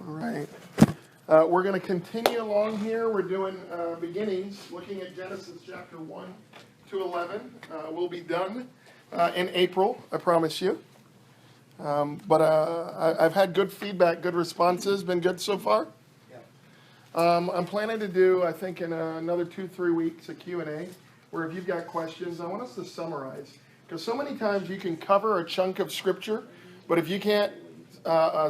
right. We're going to continue along here. We're doing beginnings, looking at Genesis chapter 1 to 11. We'll be done in April, I promise you. But I've had good feedback, good responses, been good so far. I'm planning to do, I think, in another 2-3 weeks, a Q&A, where if you've got questions, I want us to summarize. Because so many times you can cover a chunk of Scripture, but if you can't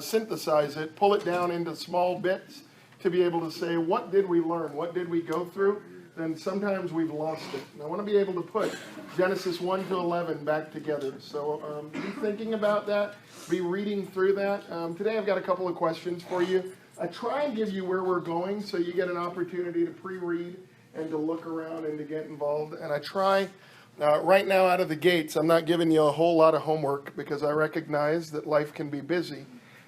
synthesize it, pull it down into small bits to be able to say, what did we learn? What did we go through? Then sometimes we've lost it. And I want to be able to put Genesis 1 to 11 back together. So be thinking about that. Be reading through that. Today I've got a couple of questions for you. I try and give you where we're going so you get an opportunity to pre-read and to look around and to get involved. And I try, right now out of the gates, I'm not giving you a whole lot of homework because I recognize that life can be busy.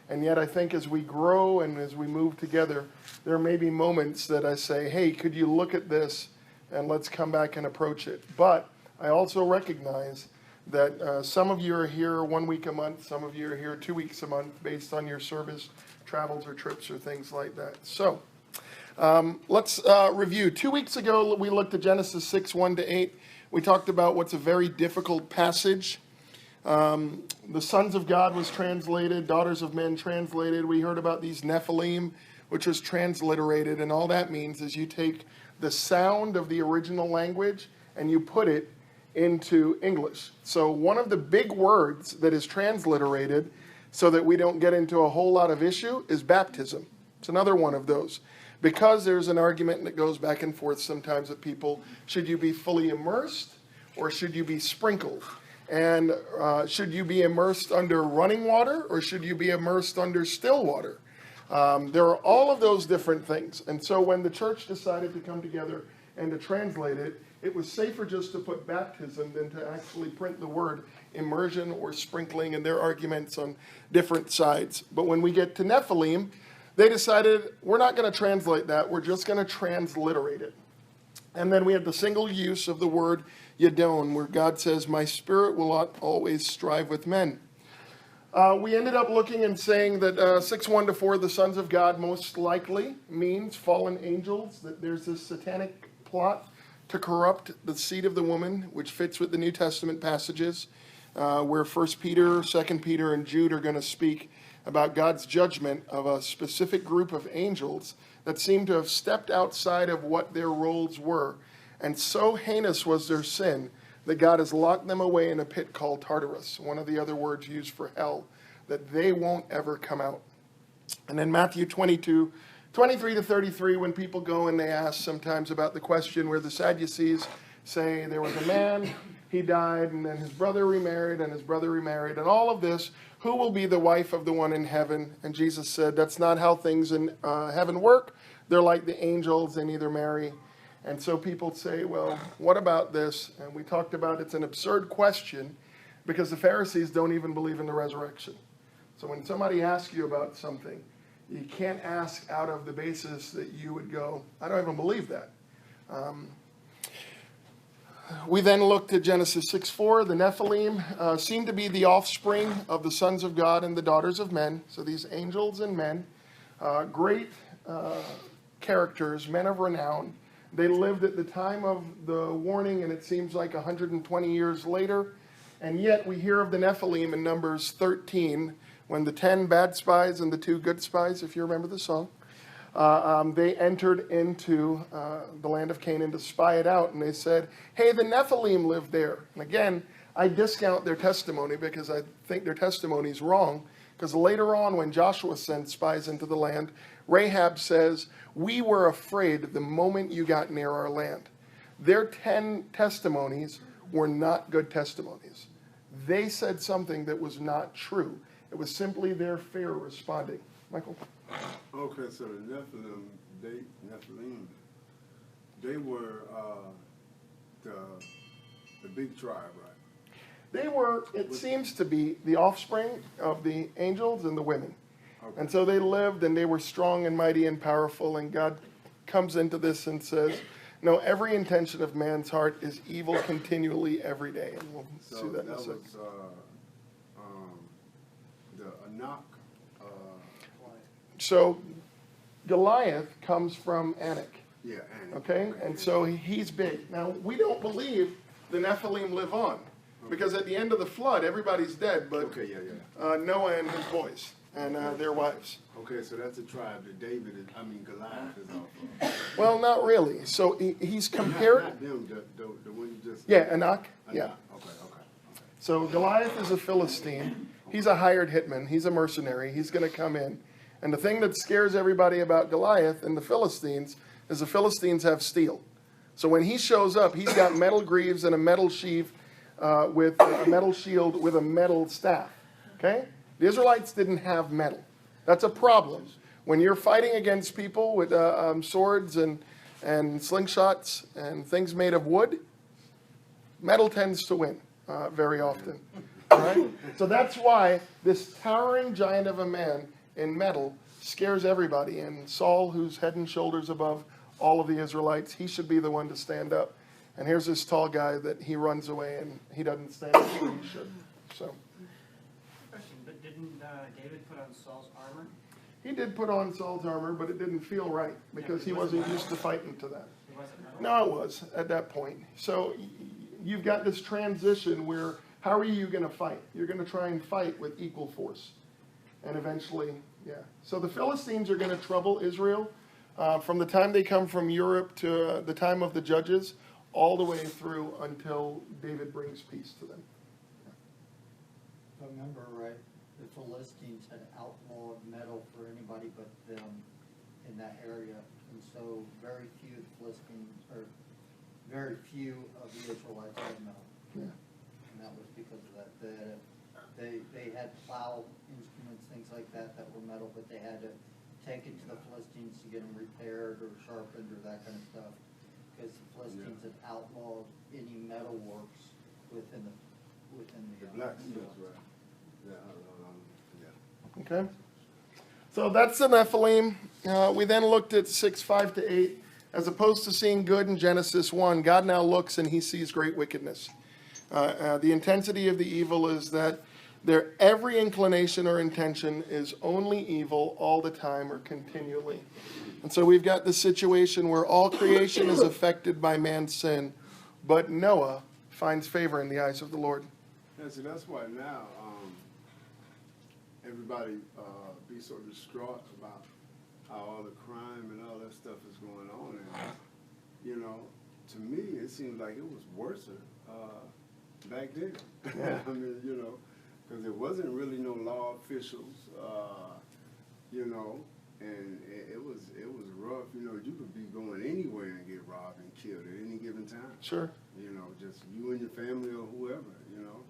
And yet I think as we grow and as we move together, there may be moments that I say, hey, could you look at this and let's come back and approach it. But I also recognize that some of you are here 1 week a month, some of you are here 2 weeks a month based on your service travels or trips or things like that. So let's review. 2 weeks ago, we looked at Genesis 6, 1 to 8. We talked about what's a very difficult passage. The sons of God was translated, daughters of men translated. We heard about these Nephilim, which was transliterated. And all that means is you take the sound of the original language and you put it into English. So one of the big words that is transliterated so that we don't get into a whole lot of issue is baptism. It's another one of those. Because there's an argument that goes back and forth sometimes with people, should you be fully immersed or should you be sprinkled? And should you be immersed under running water or should you be immersed under still water? There are all of those different things. And so when the church decided to come together and to translate it, it was safer just to put baptism than to actually print the word immersion or sprinkling, and their arguments on different sides. But when we get to Nephilim, they decided we're not going to translate that, we're just going to transliterate it. And then we have the single use of the word Yadon, where God says, my spirit will not always strive with men. We ended up looking and saying that 6, 1 to 4, the sons of God most likely means fallen angels, that there's this satanic plot to corrupt the seed of the woman, which fits with the New Testament passages, where 1 Peter, 2 Peter, and Jude are going to speak about God's judgment of a specific group of angels that seem to have stepped outside of what their roles were. And so heinous was their sin that God has locked them away in a pit called Tartarus, one of the other words used for hell, that they won't ever come out. And then Matthew 22, 23 to 33, when people go and they ask sometimes about the question where the Sadducees say there was a man, he died, and then his brother remarried, and his brother remarried, and all of this, who will be the wife of the one in heaven? And Jesus said, that's not how things in heaven work. They're like the angels, they neither marry. And so people say, well, what about this? And we talked about it's an absurd question because the Pharisees don't even believe in the resurrection. So when somebody asks you about something, you can't ask out of the basis that you would go, I don't even believe that. We then looked at Genesis 6:4. The Nephilim seem to be the offspring of the sons of God and the daughters of men. So these angels and men, great characters, men of renown. They lived at the time of the warning, and it seems like 120 years later. And yet we hear of the Nephilim in Numbers 13, when the 10 bad spies and the 2 good spies, if you remember the song, they entered into the land of Canaan to spy it out. And they said, hey, the Nephilim live there. And again, I discount their testimony because I think their testimony is wrong. Because later on, when Joshua sent spies into the land, Rahab says, we were afraid the moment you got near our land. Their 10 testimonies were not good testimonies. They said something that was not true. It was simply their fear responding. Michael? Okay, so the Nephilim, they were the big tribe, right? They were, it seems to be, the offspring of the angels and the women. Okay. And so they lived and they were strong and mighty and powerful, and God comes into this and says, no, every intention of man's heart is evil continually every day. And we'll see that in a second. The Anak. So Goliath comes from Anak. Yeah, and Okay, and so he's big. Now, we don't believe the Nephilim live on, because at the end of the flood, everybody's dead, but okay, yeah. Noah and his boys and their wives. Okay, so that's a tribe that Goliath is off of. Well, not really. So he's compared. Not them, the one you just. Yeah, Anak. Yeah. Okay. So Goliath is a Philistine. He's a hired hitman. He's a mercenary. He's going to come in. And the thing that scares everybody about Goliath and the Philistines is the Philistines have steel. So when he shows up, he's got metal greaves and a metal sheath with a metal shield with a metal staff. Okay? The Israelites didn't have metal. That's a problem. When you're fighting against people with swords and slingshots and things made of wood, metal tends to win very often. All right? So that's why this towering giant of a man in metal scares everybody. And Saul, who's head and shoulders above all of the Israelites, he should be the one to stand up. And here's this tall guy that he runs away and he doesn't stand up where he should. So Question, but didn't David put on Saul's armor? he did put on Saul's armor, but it didn't feel right because he wasn't used to fighting to that. It wasn't metal? No, it was at that point. So you've got this transition where how are you going to fight? You're going to try and fight with equal force. And eventually, yeah. So the Philistines are going to trouble Israel from the time they come from Europe to the time of the judges, all the way through until David brings peace to them. If I remember right, the Philistines had outlawed metal for anybody but them in that area. And so very few of the Israelites had metal. Yeah. And that was because of that. They had plow instruments, things like that were metal, but they had to take it to the Philistines to get them repaired or sharpened or that kind of stuff. Because the Philistines had outlawed any metal works within the Blacksmiths, right? Yeah. Okay? So that's the Nephilim. We then looked at 6:5-8. As opposed to seeing good in Genesis 1, God now looks and he sees great wickedness. The intensity of the evil is that their every inclination or intention is only evil all the time or continually. And so we've got the situation where all creation is affected by man's sin, but Noah finds favor in the eyes of the Lord. Yeah, so that's why now everybody be so distraught about how all the crime and all that stuff is going on. And, you know, to me, it seems like it was worse back then. Yeah. I mean, you know, because there wasn't really no law officials, you know, and it was rough. You know, you could be going anywhere and get robbed and killed at any given time. Sure. You know, just you and your family or whoever, you know,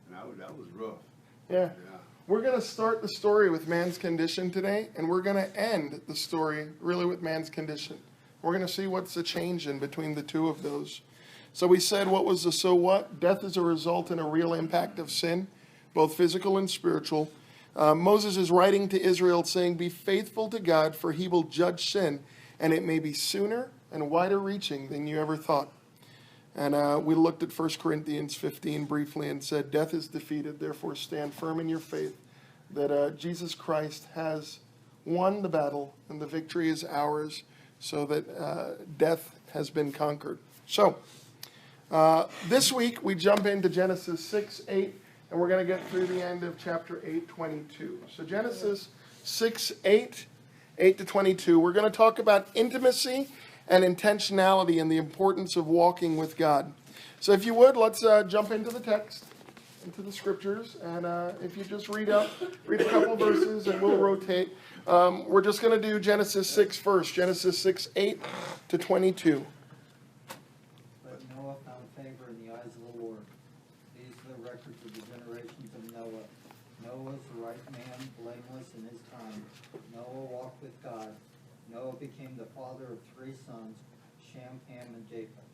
and that was rough. Yeah. Yeah. We're going to start the story with man's condition today, and we're going to end the story really with man's condition. We're going to see what's the change in between the two of those. So we said, what was the so what? Death is a result and a real impact of sin, both physical and spiritual. Moses is writing to Israel saying, be faithful to God, for he will judge sin, and it may be sooner and wider reaching than you ever thought. And we looked at 1 Corinthians 15 briefly and said, death is defeated, therefore stand firm in your faith that Jesus Christ has won the battle and the victory is ours, so that death has been conquered. So, this week we jump into Genesis 6:8, and we're going to get through the end of chapter 8:22. So Genesis 6:8, 8-22, we're going to talk about intimacy and intentionality and the importance of walking with God. So if you would, let's jump into the text, into the scriptures, and if you just read a couple verses and we'll rotate. We're just going to do Genesis 6 first, Genesis 6:8-22. But Noah found favor in the eyes of the Lord. These are the records of the generations of Noah. Noah was the right man, blameless in his time. Noah walked with God. Noah became the father of 3 sons, Shem, Ham, and Japheth.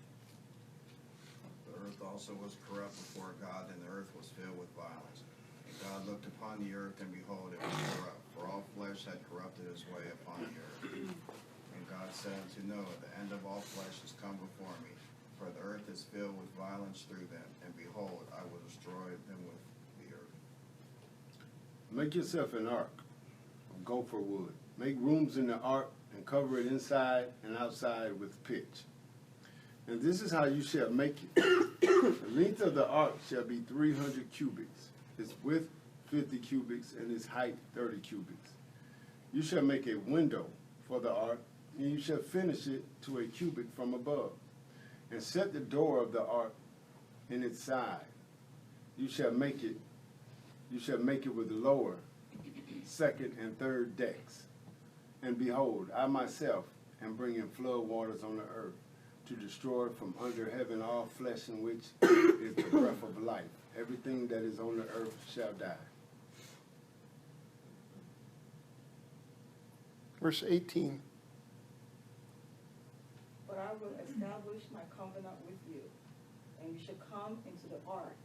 The earth also was corrupt before God, and the earth was filled with violence. And God looked upon the earth, and behold, it was corrupt, for all flesh had corrupted his way upon the earth. And God said unto Noah, the end of all flesh is come before me, for the earth is filled with violence through them, and behold, I will destroy them with the earth. Make yourself an ark of gopher wood. Make rooms in the ark and cover it inside and outside with pitch. And this is how you shall make it. The length of the ark shall be 300 cubits, its width 50 cubits, and its height 30 cubits. You shall make a window for the ark, and you shall finish it to a cubit from above, and set the door of the ark in its side. You shall make it with lower, second, and third decks. And behold, I myself am bringing flood waters on the earth, to destroy from under heaven all flesh, in which is the breath of life. Everything that is on the earth shall die. Verse 18. But I will establish my covenant with you, and you shall come into the ark,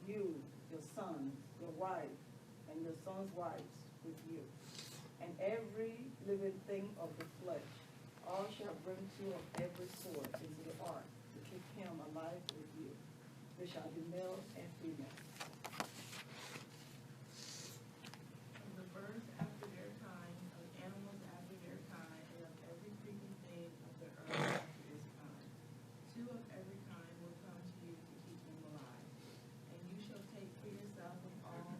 you, your sons, your wife, and your sons' wives with you, and every living thing of the flesh. All shall bring two of every sort into the ark to keep him alive with you. They shall be male and female. Of the birds after their kind, of animals after their kind, and of every creeping thing of the earth after its kind. Two of every kind will come to you to keep them alive. And you shall take for yourself of all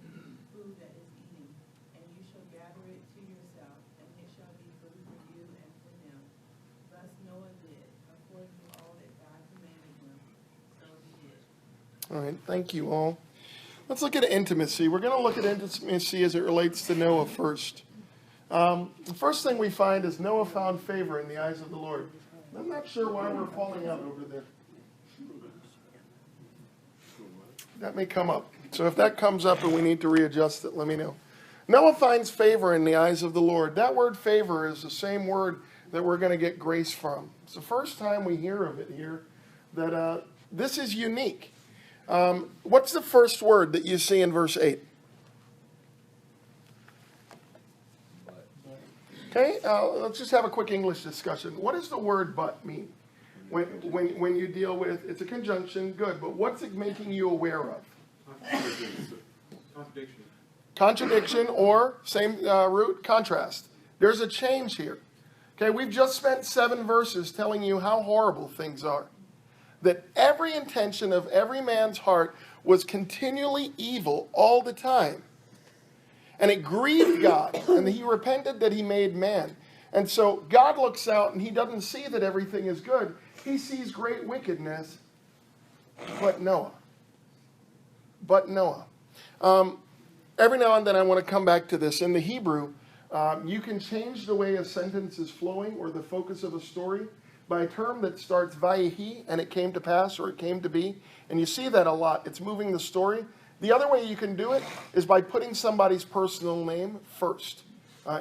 food that is eaten, and you shall gather it to yourself, and it shall be food for you and for them. Thus Noah did, according to all that God commanded him, so he did. All right, thank you all. Let's look at intimacy. We're going to look at intimacy as it relates to Noah first. The first thing we find is Noah found favor in the eyes of the Lord. I'm not sure why we're falling out over there. That may come up. So if that comes up and we need to readjust it, let me know. Noah finds favor in the eyes of the Lord. That word favor is the same word that we're going to get grace from. It's the first time we hear of it here, that this is unique. What's the first word that you see in verse 8? Okay, let's just have a quick English discussion. What does the word but mean? When you deal with, it's a conjunction, good, but what's it making you aware of? Contradiction. Contradiction, or same root, contrast. There's a change here. Okay, we've just spent 7 verses telling you how horrible things are. That every intention of every man's heart was continually evil all the time. And it grieved God, and he repented that he made man. And so God looks out and he doesn't see that everything is good. He sees great wickedness, but Noah. But Noah. Every now and then I want to come back to this. In the Hebrew, you can change the way a sentence is flowing or the focus of a story by a term that starts vayehi, and it came to pass, or it came to be. And you see that a lot. It's moving the story. The other way you can do it is by putting somebody's personal name first.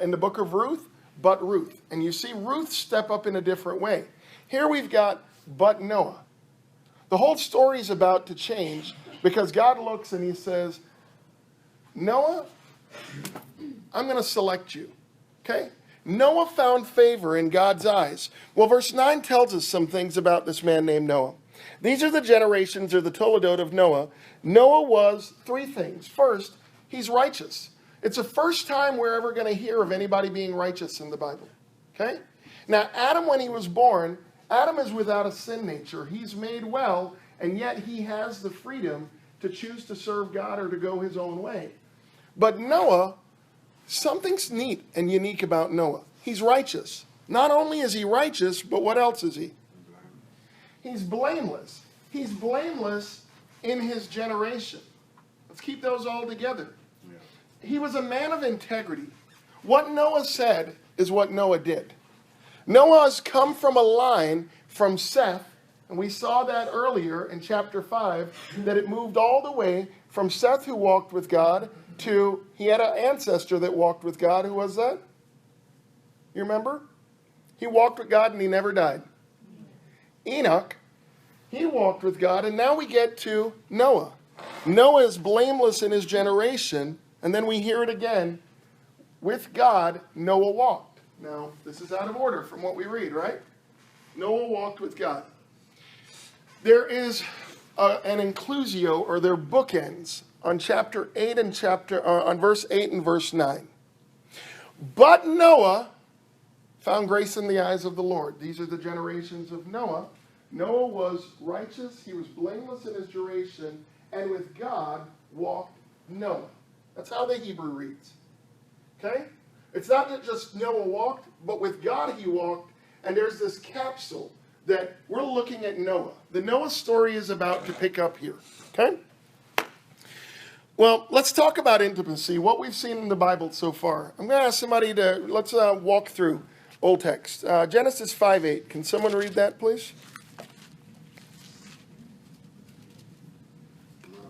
In the book of Ruth, but Ruth. And you see Ruth step up in a different way. Here we've got but Noah. The whole story is about to change because God looks and he says, Noah, I'm going to select you. Okay? Noah found favor in God's eyes. Well, verse 9 tells us some things about this man named Noah. These are the generations, or the Toledot of Noah. Noah was 3 things. First, he's righteous. It's the first time we're ever going to hear of anybody being righteous in the Bible. Okay? Now, Adam, when he was born, Adam is without a sin nature. He's made well, and yet he has the freedom to choose to serve God or to go his own way. But Noah, something's neat and unique about Noah. He's righteous. Not only is he righteous, but what else is he? He's blameless. He's blameless in his generation. Let's keep those all together. He was a man of integrity. What Noah said is what Noah did. Noah has come from a line from Seth, and we saw that earlier in chapter 5, that it moved all the way from Seth, who walked with God, to, he had an ancestor that walked with God. Who was that? You remember? He walked with God and he never died. Enoch, he walked with God, and now we get to Noah. Noah is blameless in his generation, and then we hear it again. With God, Noah walked. Now, this is out of order from what we read, right? Noah walked with God. There is an inclusio, or their bookends, on chapter 8 and on verse 8 and verse 9. But Noah found grace in the eyes of the Lord. These are the generations of Noah. Noah was righteous, he was blameless in his generation, and with God walked Noah. That's how the Hebrew reads. Okay? It's not that just Noah walked, but with God he walked, and there's this capsule that we're looking at Noah. The Noah story is about to pick up here. Okay? Well, let's talk about intimacy, what we've seen in the Bible so far. I'm going to ask somebody to, let's walk through Old Text. Genesis 5:8. Can someone read that, please?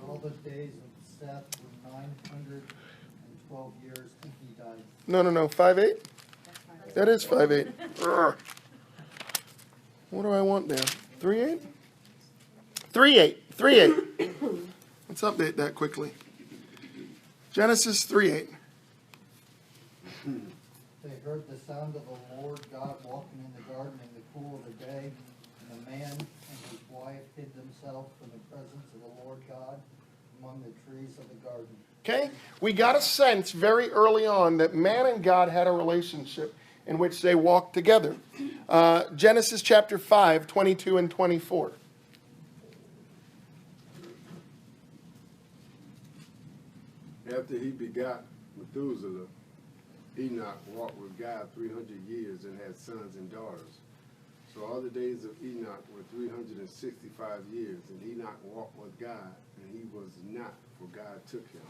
All the days of Seth were 912 years, and he died. No, 5:8? That is 5:8. Urgh. What do I want there? 3:8? 3:8. Let's update that quickly. Genesis 3:8. They heard the sound of the Lord God walking in the garden in the cool of the day, and the man and his wife hid themselves from the presence of the Lord God among the trees of the garden. Okay? We got a sense very early on that man and God had a relationship in which they walked together. Genesis chapter 5, 22 and 24. After he begot Methuselah, Enoch walked with God 300 years and had sons and daughters. So all the days of Enoch were 365 years, and Enoch walked with God, and he was not, for God took him.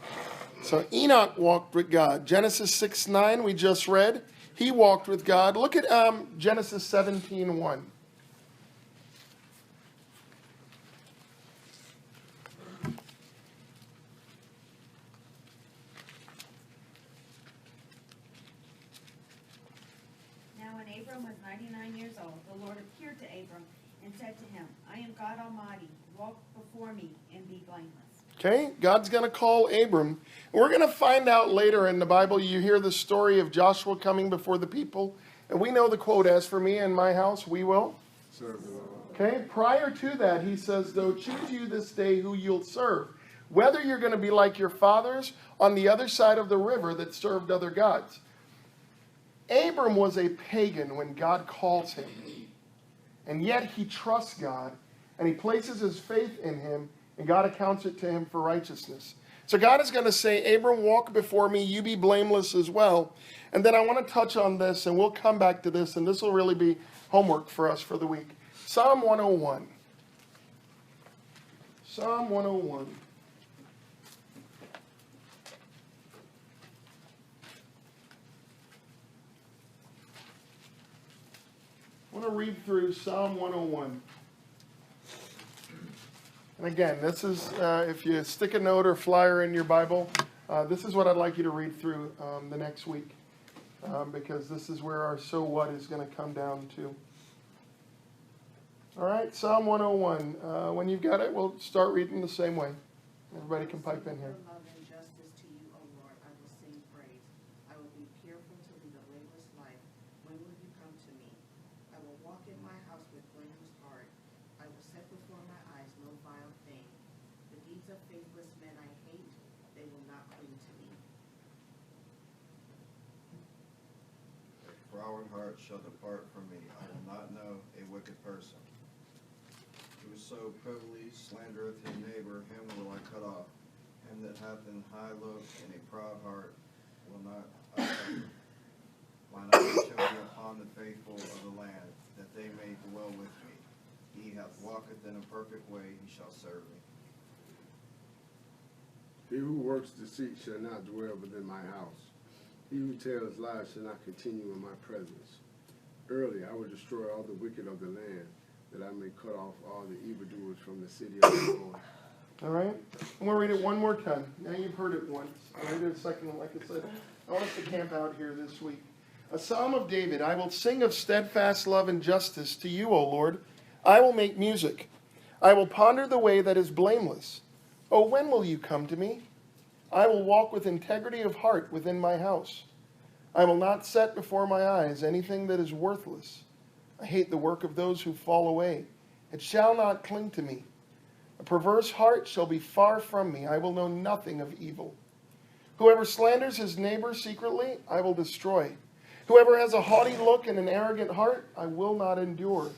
So Enoch walked with God. Genesis 6:9 we just read. He walked with God. Look at Genesis 17:1. Now when Abram was 99 years old, the Lord appeared to Abram and said to him, I am God Almighty. Walk before me and be blameless. Okay, God's going to call Abram. We're going to find out later in the Bible, you hear the story of Joshua coming before the people. And we know the quote, as for me and my house, we will. Serve the Lord. Okay, prior to that, he says, though, choose you this day who you'll serve. Whether you're going to be like your fathers on the other side of the river that served other gods. Abram was a pagan when God calls him. And yet he trusts God, and he places his faith in him, and God accounts it to him for righteousness. So God is going to say, Abram, walk before me, you be blameless as well. And then I want to touch on this, and we'll come back to this, and this will really be homework for us for the week. Psalm 101. Psalm 101. I want to read through Psalm 101. And again, this is, if you stick a note or flyer in your Bible, this is what I'd like you to read through the next week. Because this is where our so what is going to come down to. All right, Psalm 101. When you've got it, we'll start reading the same way. Everybody can pipe in here. Love and justice to you, O Lord, I will sing praise. I will be careful to lead a blameless life. When will you come to me? I will walk in my house with blameless heart. I will set before my eyes no vile thing. The deeds of faithless men I hate, they will not cling to me. A froward heart shall depart from me. I will not know a wicked person. Whoso privily slandereth his neighbor, him will I cut off. Him that hath an high look and a proud heart will not I suffer. Mine eyes shall be upon the faithful of the land, that they may dwell with me. He hath walketh in a perfect way, he shall serve me. He who works deceit shall not dwell within my house. He who tells lies shall not continue in my presence. Early I will destroy all the wicked of the land, that I may cut off all the evildoers from the city of the Lord. All right? I'm going to read it one more time. Now you've heard it once. I'll read it a second one. Like I said, I want us to camp out here this week. A Psalm of David. I will sing of steadfast love and justice to you, O Lord. I will make music. I will ponder the way that is blameless. Oh, when will you come to me? I will walk with integrity of heart within my house. I will not set before my eyes anything that is worthless. I hate the work of those who fall away. It shall not cling to me. A perverse heart shall be far from me. I will know nothing of evil. Whoever slanders his neighbor secretly, I will destroy. Whoever has a haughty look and an arrogant heart, I will not endure.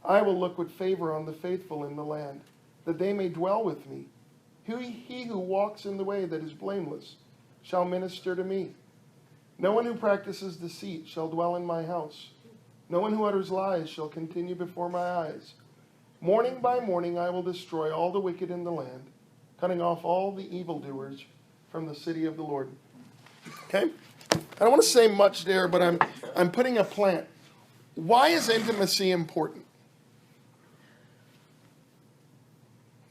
I will look with favor on the faithful in the land, that they may dwell with me. He who walks in the way that is blameless shall minister to me. No one who practices deceit shall dwell in my house. No one who utters lies shall continue before my eyes. Morning by morning I will destroy all the wicked in the land, cutting off all the evildoers from the city of the Lord. Okay? I don't want to say much there, but I'm putting a plant. Why is intimacy important?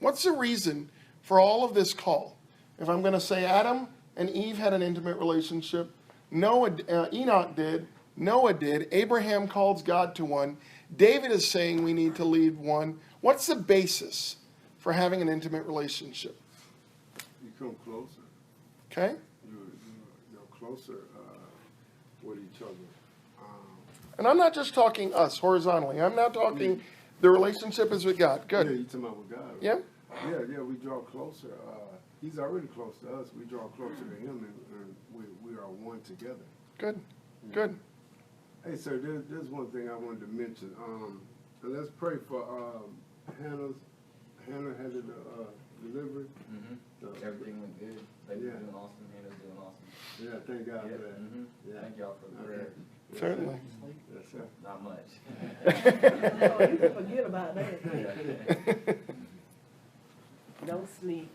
What's the reason for all of this call? If I'm going to say Adam and Eve had an intimate relationship, Enoch did, Noah did, Abraham calls God to one, David is saying we need to lead one. What's the basis for having an intimate relationship? You come closer. Okay? You're closer with each other. And I'm not just talking us horizontally. I'm not talking the relationship is with God. Yeah, Good. you talking about with God. Right? Yeah? Yeah, we draw closer. He's already close to us. We draw closer to him, and we are one together. Good. Yeah. Good. Hey, sir, there's one thing I wanted to mention. And let's pray for Hannah had it delivered. Everything went good. Baby's Yeah. doing awesome. Hannah's doing awesome. Yeah, thank God for Yeah. that. Yeah. Thank y'all for the prayer. Yes, Certainly. Yes, sir. Not much. Oh, you can forget about that. Don't sleep.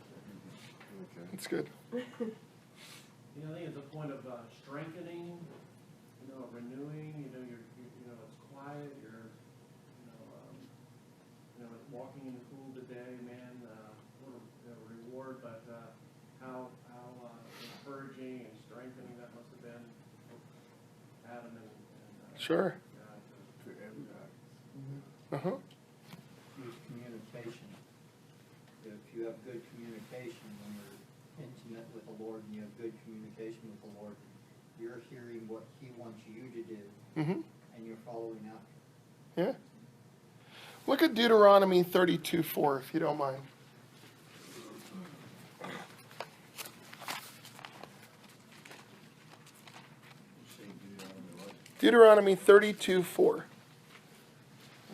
Okay. That's good. You know, I think it's a point of strengthening, renewing, it's quiet, walking in the cool today, man, what a reward, but how encouraging and strengthening that must have been for Adam and Sure. God. To everybody. Uh-huh. Use communication. If you have good communication, when you're intimate with the Lord and you have good communication with the Lord, you're hearing what He wants you to do, Mm-hmm. and you're following after. Yeah. Look at Deuteronomy 32:4, if you don't mind. Deuteronomy 32:4.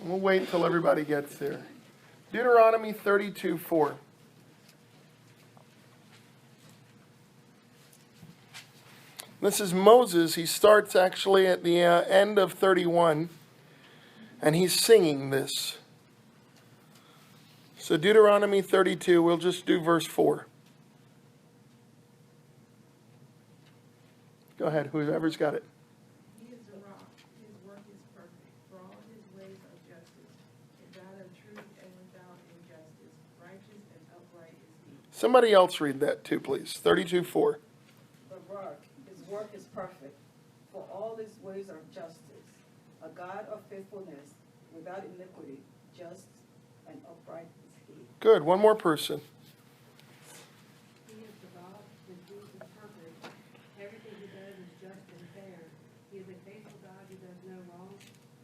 We'll wait until everybody gets there. Deuteronomy 32:4. This is Moses. He starts actually at the end of 31, and he's singing this. So Deuteronomy 32, we'll just do verse 4. Go ahead, whoever's got it. He is the rock, his work is perfect, for all his ways are justice, a God of truth and without injustice, righteous and upright is he. Somebody else read that too, please. 32:4. The rock, his work is perfect, for all his ways are justice, a God of faithfulness, without iniquity, just and upright is he. Good, one more person. He is the God, his truth is perfect. Everything he does is just and fair. He is a faithful God who does no wrong.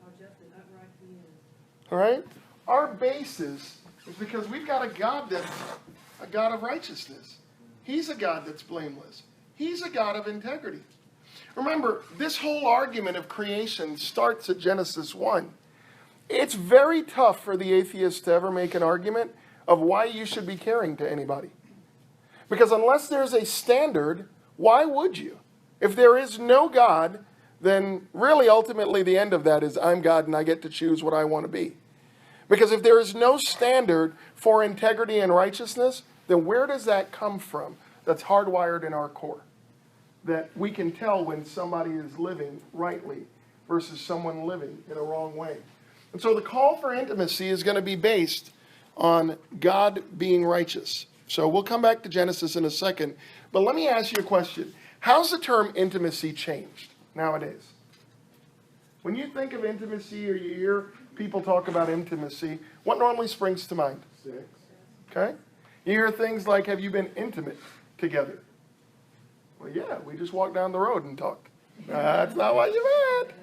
How just and upright he is. All right? Our basis is because we've got a God that's a God of righteousness. He's a God that's blameless. He's a God of integrity. Remember, this whole argument of creation starts at Genesis 1. It's very tough for the atheist to ever make an argument of why you should be caring to anybody. Because unless there's a standard, why would you? If there is no God, then really ultimately the end of that is I'm God and I get to choose what I want to be. Because if there is no standard for integrity and righteousness, then where does that come from that's hardwired in our core? That we can tell when somebody is living rightly versus someone living in a wrong way. And so the call for intimacy is going to be based on God being righteous. So we'll come back to Genesis in a second. But let me ask you a question. How's the term intimacy changed nowadays? When you think of intimacy or you hear people talk about intimacy, what normally springs to mind? Sex. Okay? You hear things like, have you been intimate together? Well, yeah, we just walked down the road and talked. That's not what you meant.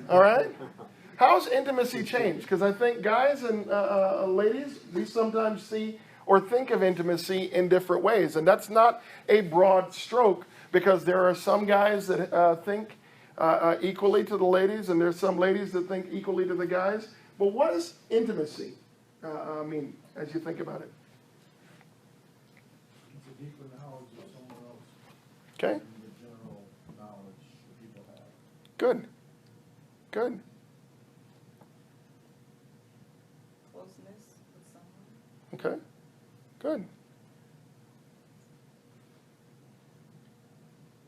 All right? How's intimacy changed? Because I think guys and ladies, we sometimes see or think of intimacy in different ways. And that's not a broad stroke, because there are some guys that think equally to the ladies, and there's some ladies that think equally to the guys. But what does intimacy mean as you think about it? It's a deeper knowledge of someone else Okay, than the general knowledge that people have. good, good. Closeness with someone. Okay, good.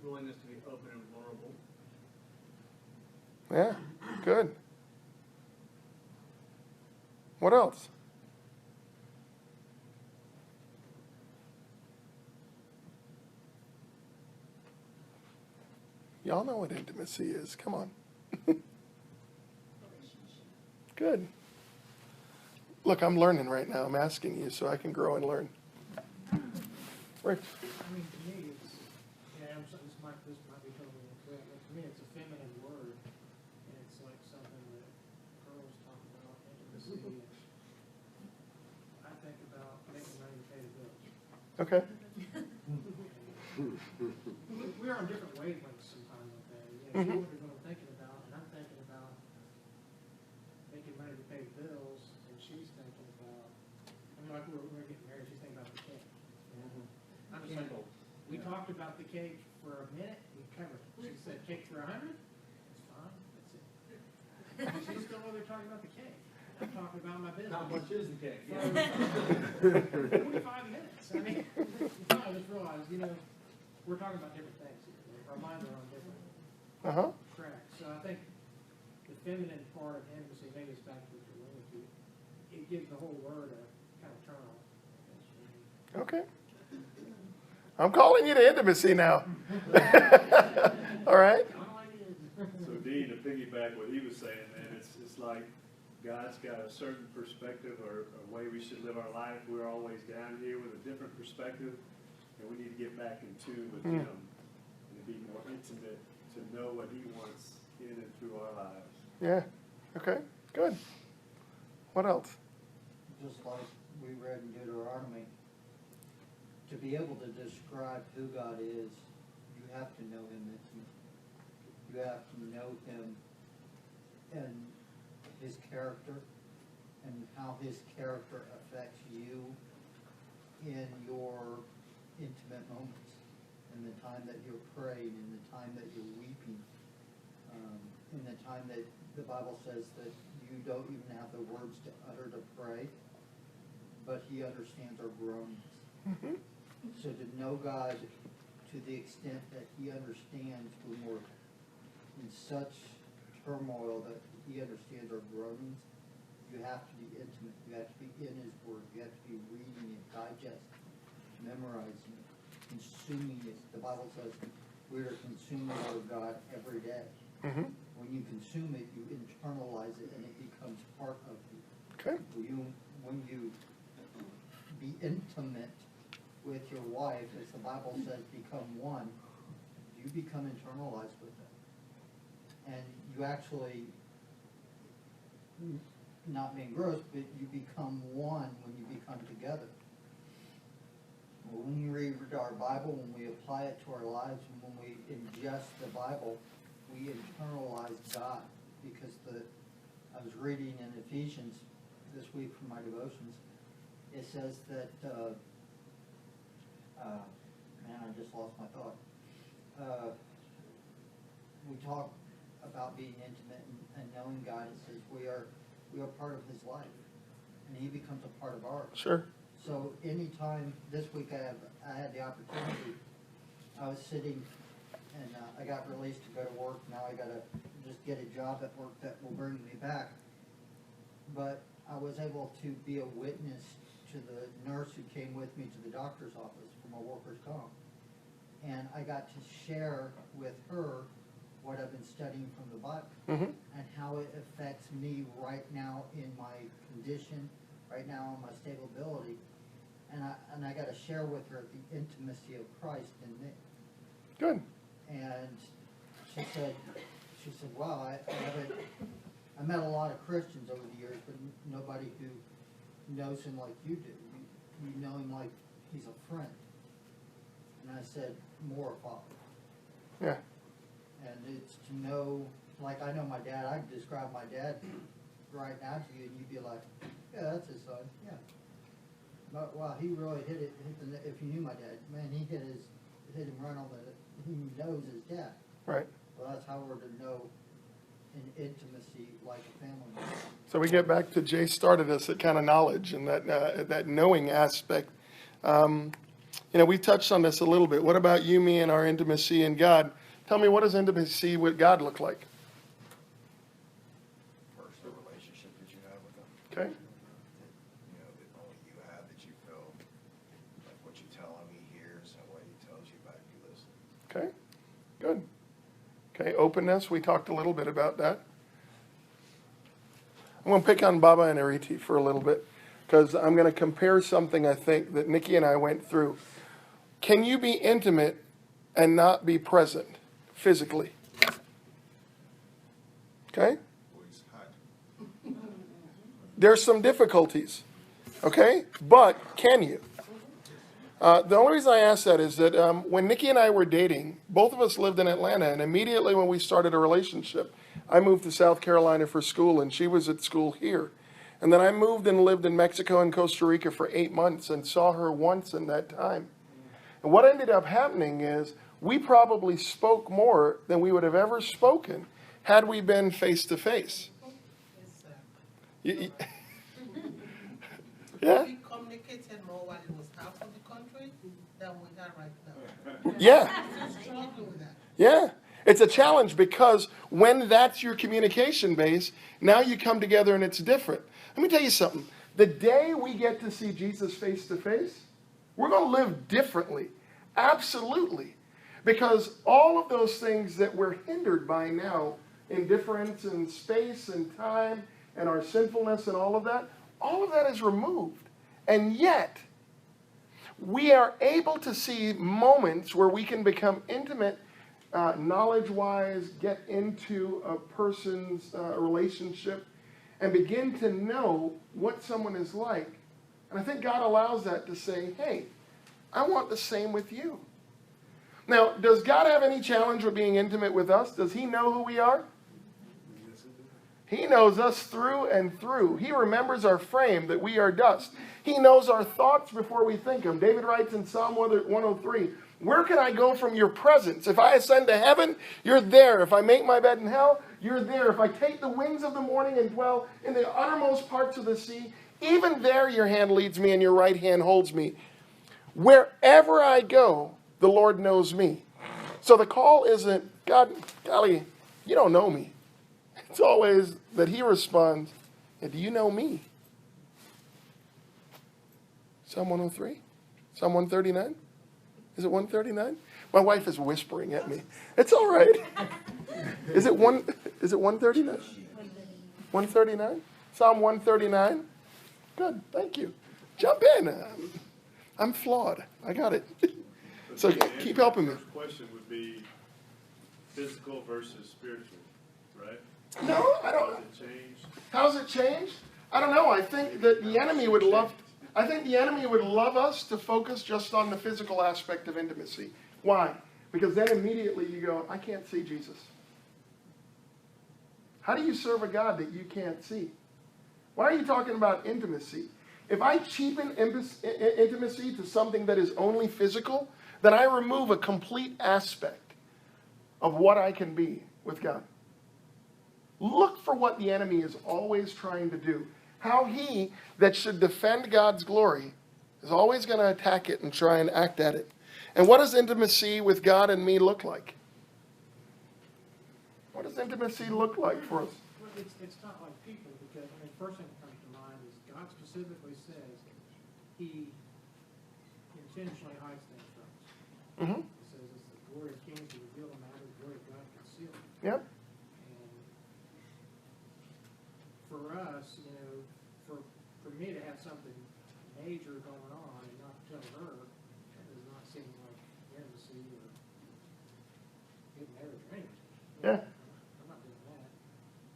Willingness to be open and vulnerable. Yeah, good. What else? Y'all know what intimacy is. Come on. Good. Look, I'm learning right now. I'm asking you so I can grow and learn. Rich. I mean, to me, it's, yeah, this might be totally incorrect, but to me, it's a feminine word, and it's like something that girls talk about, intimacy. I think about making money to pay the bills. Okay. We're on different wavelengths sometimes with that. You know, she wonders what I'm thinking about, and I'm thinking about making money to pay the bills, and she's thinking about, I mean, like we're getting married, she's thinking about the cake. I'm just like, we talked about the cake for a minute, we covered it. She said cake for 100, it's fine, that's it. She's still over there talking about the cake. I'm talking about my business. How much is the cake? For 45 minutes. I mean, I just realized, you know, we're talking about different things here. Our minds are on different tracks. So I think the feminine part of intimacy, maybe it's back to what you're alluding to, it gives the whole word a kind of turn on. Okay. I'm calling you to intimacy now. All right. So Dean, to piggyback what he was saying, man, it's like God's got a certain perspective or a way we should live our life. We're always down here with a different perspective, and we need to get back in tune with Him and be more intimate to know what He wants in and through our lives. Yeah. Okay. Good. What else? Just like we read in Deuteronomy, to be able to describe who God is, you have to know Him intimately. You have to know Him and His character and how His character affects you in your intimate moments, in the time that you're praying, in the time that you're weeping, in the time that the Bible says that you don't even have the words to utter to pray, but He understands our groanings. So to know God to the extent that He understands when we're in such turmoil that He understands our groanings, you have to be intimate. You have to be in His Word. You have to be reading it, digesting it, memorizing it, consuming it. The Bible says we are consuming the Word of God every day. When you consume it, you internalize it, and it becomes part of you. Okay. When you be intimate with your wife, as the Bible says, become one, you become internalized with them. And you actually, not being gross, but you become one when you become together. When we read our Bible, when we apply it to our lives, and when we ingest the Bible, we internalize God. Because I was reading in Ephesians this week from my devotions, it says that, man, I just lost my thought. We talk about being intimate and knowing God. It says we are part of His life, and He becomes a part of ours. Sure. So anytime this week I had the opportunity, I was sitting and I got released to go to work. Now I got to just get a job at work that will bring me back. But I was able to be a witness to the nurse who came with me to the doctor's office for my workers' comp. And I got to share with her what I've been studying from the Bible and how it affects me right now in my condition, right now in my stability. And I got to share with her the intimacy of Christ in me. Good. And she said, wow, I met a lot of Christians over the years, but nobody who knows Him like you do. you know him like he's a friend. And I said, more Father. Yeah. And it's to know, like I know my dad, I can describe my dad right now to you, and you'd be like, yeah, that's his son, yeah. But wow, he really hit the, if you knew my dad, man, he hit him right on the, he knows his dad. Right. Well, that's how we're to know in intimacy like a family member. So we get back to Jay started us at kind of knowledge and that knowing aspect. We touched on this a little bit. What about you, me, and our intimacy in God? Tell me, what does intimacy with God look like? Personal relationship that you have with them. Okay. That only you have, that you feel like what you tell him, he hears, and what he tells you back, you listen. Okay. Good. Okay. Openness. We talked a little bit about that. I'm going to pick on Baba and Ariti for a little bit because I'm going to compare something I think that Nikki and I went through. Can you be intimate and not be present physically? Okay? There's some difficulties. Okay? But can you? The only reason I ask that is that when Nikki and I were dating, both of us lived in Atlanta, and immediately when we started a relationship, I moved to South Carolina for school, and she was at school here. And then I moved and lived in Mexico and Costa Rica for 8 months and saw her once in that time. And what ended up happening is we probably spoke more than we would have ever spoken had we been face to face. Yeah? We communicated more while it was half of the country than we are right now. Yeah. Still struggling with that. Yeah. It's a challenge because when that's your communication base, now you come together and it's different. Let me tell you something. The day we get to see Jesus face to face, we're going to live differently. Absolutely. Because all of those things that we're hindered by now, indifference in space and time and our sinfulness and all of that is removed. And yet, we are able to see moments where we can become intimate, knowledge-wise, get into a person's relationship, and begin to know what someone is like. And I think God allows that to say, hey, I want the same with you. Now, does God have any challenge with being intimate with us? Does he know who we are? He knows us through and through. He remembers our frame, that we are dust. He knows our thoughts before we think them. David writes in Psalm 103, where can I go from your presence? If I ascend to heaven, you're there. If I make my bed in hell, you're there. If I take the wings of the morning and dwell in the uttermost parts of the sea, even there your hand leads me and your right hand holds me. Wherever I go, the Lord knows me. So the call isn't, God, golly, you don't know me. It's always that he responds, and do you know me? Psalm 103? Psalm 139? Is it 139? My wife is whispering at me. It's all right. Is it 139? 139? Psalm 139? Good, thank you. Jump in. I'm flawed. I got it. So keep helping me. The first question would be physical versus spiritual, right? No, I don't. Has it changed? How's it changed? I don't know. I think that the enemy would love us to focus just on the physical aspect of intimacy. Why? Because then immediately you go, I can't see Jesus. How do you serve a God that you can't see? Why are you talking about intimacy? If I cheapen intimacy to something that is only physical, then I remove a complete aspect of what I can be with God. Look for what the enemy is always trying to do. How he that should defend God's glory is always going to attack it and try and act at it. And what does intimacy with God and me look like? What does intimacy look like for us? Well, it's not like people, because, first thing that comes to mind is God specifically says he intentionally hides things from us. Mm-hmm. He says it's the glory of kings to reveal the matter, the glory of God concealed. Yep. And for us, for me to have something major going on and not tell her, that does not seem like intimacy or getting married or anything. Yeah. I'm not doing that.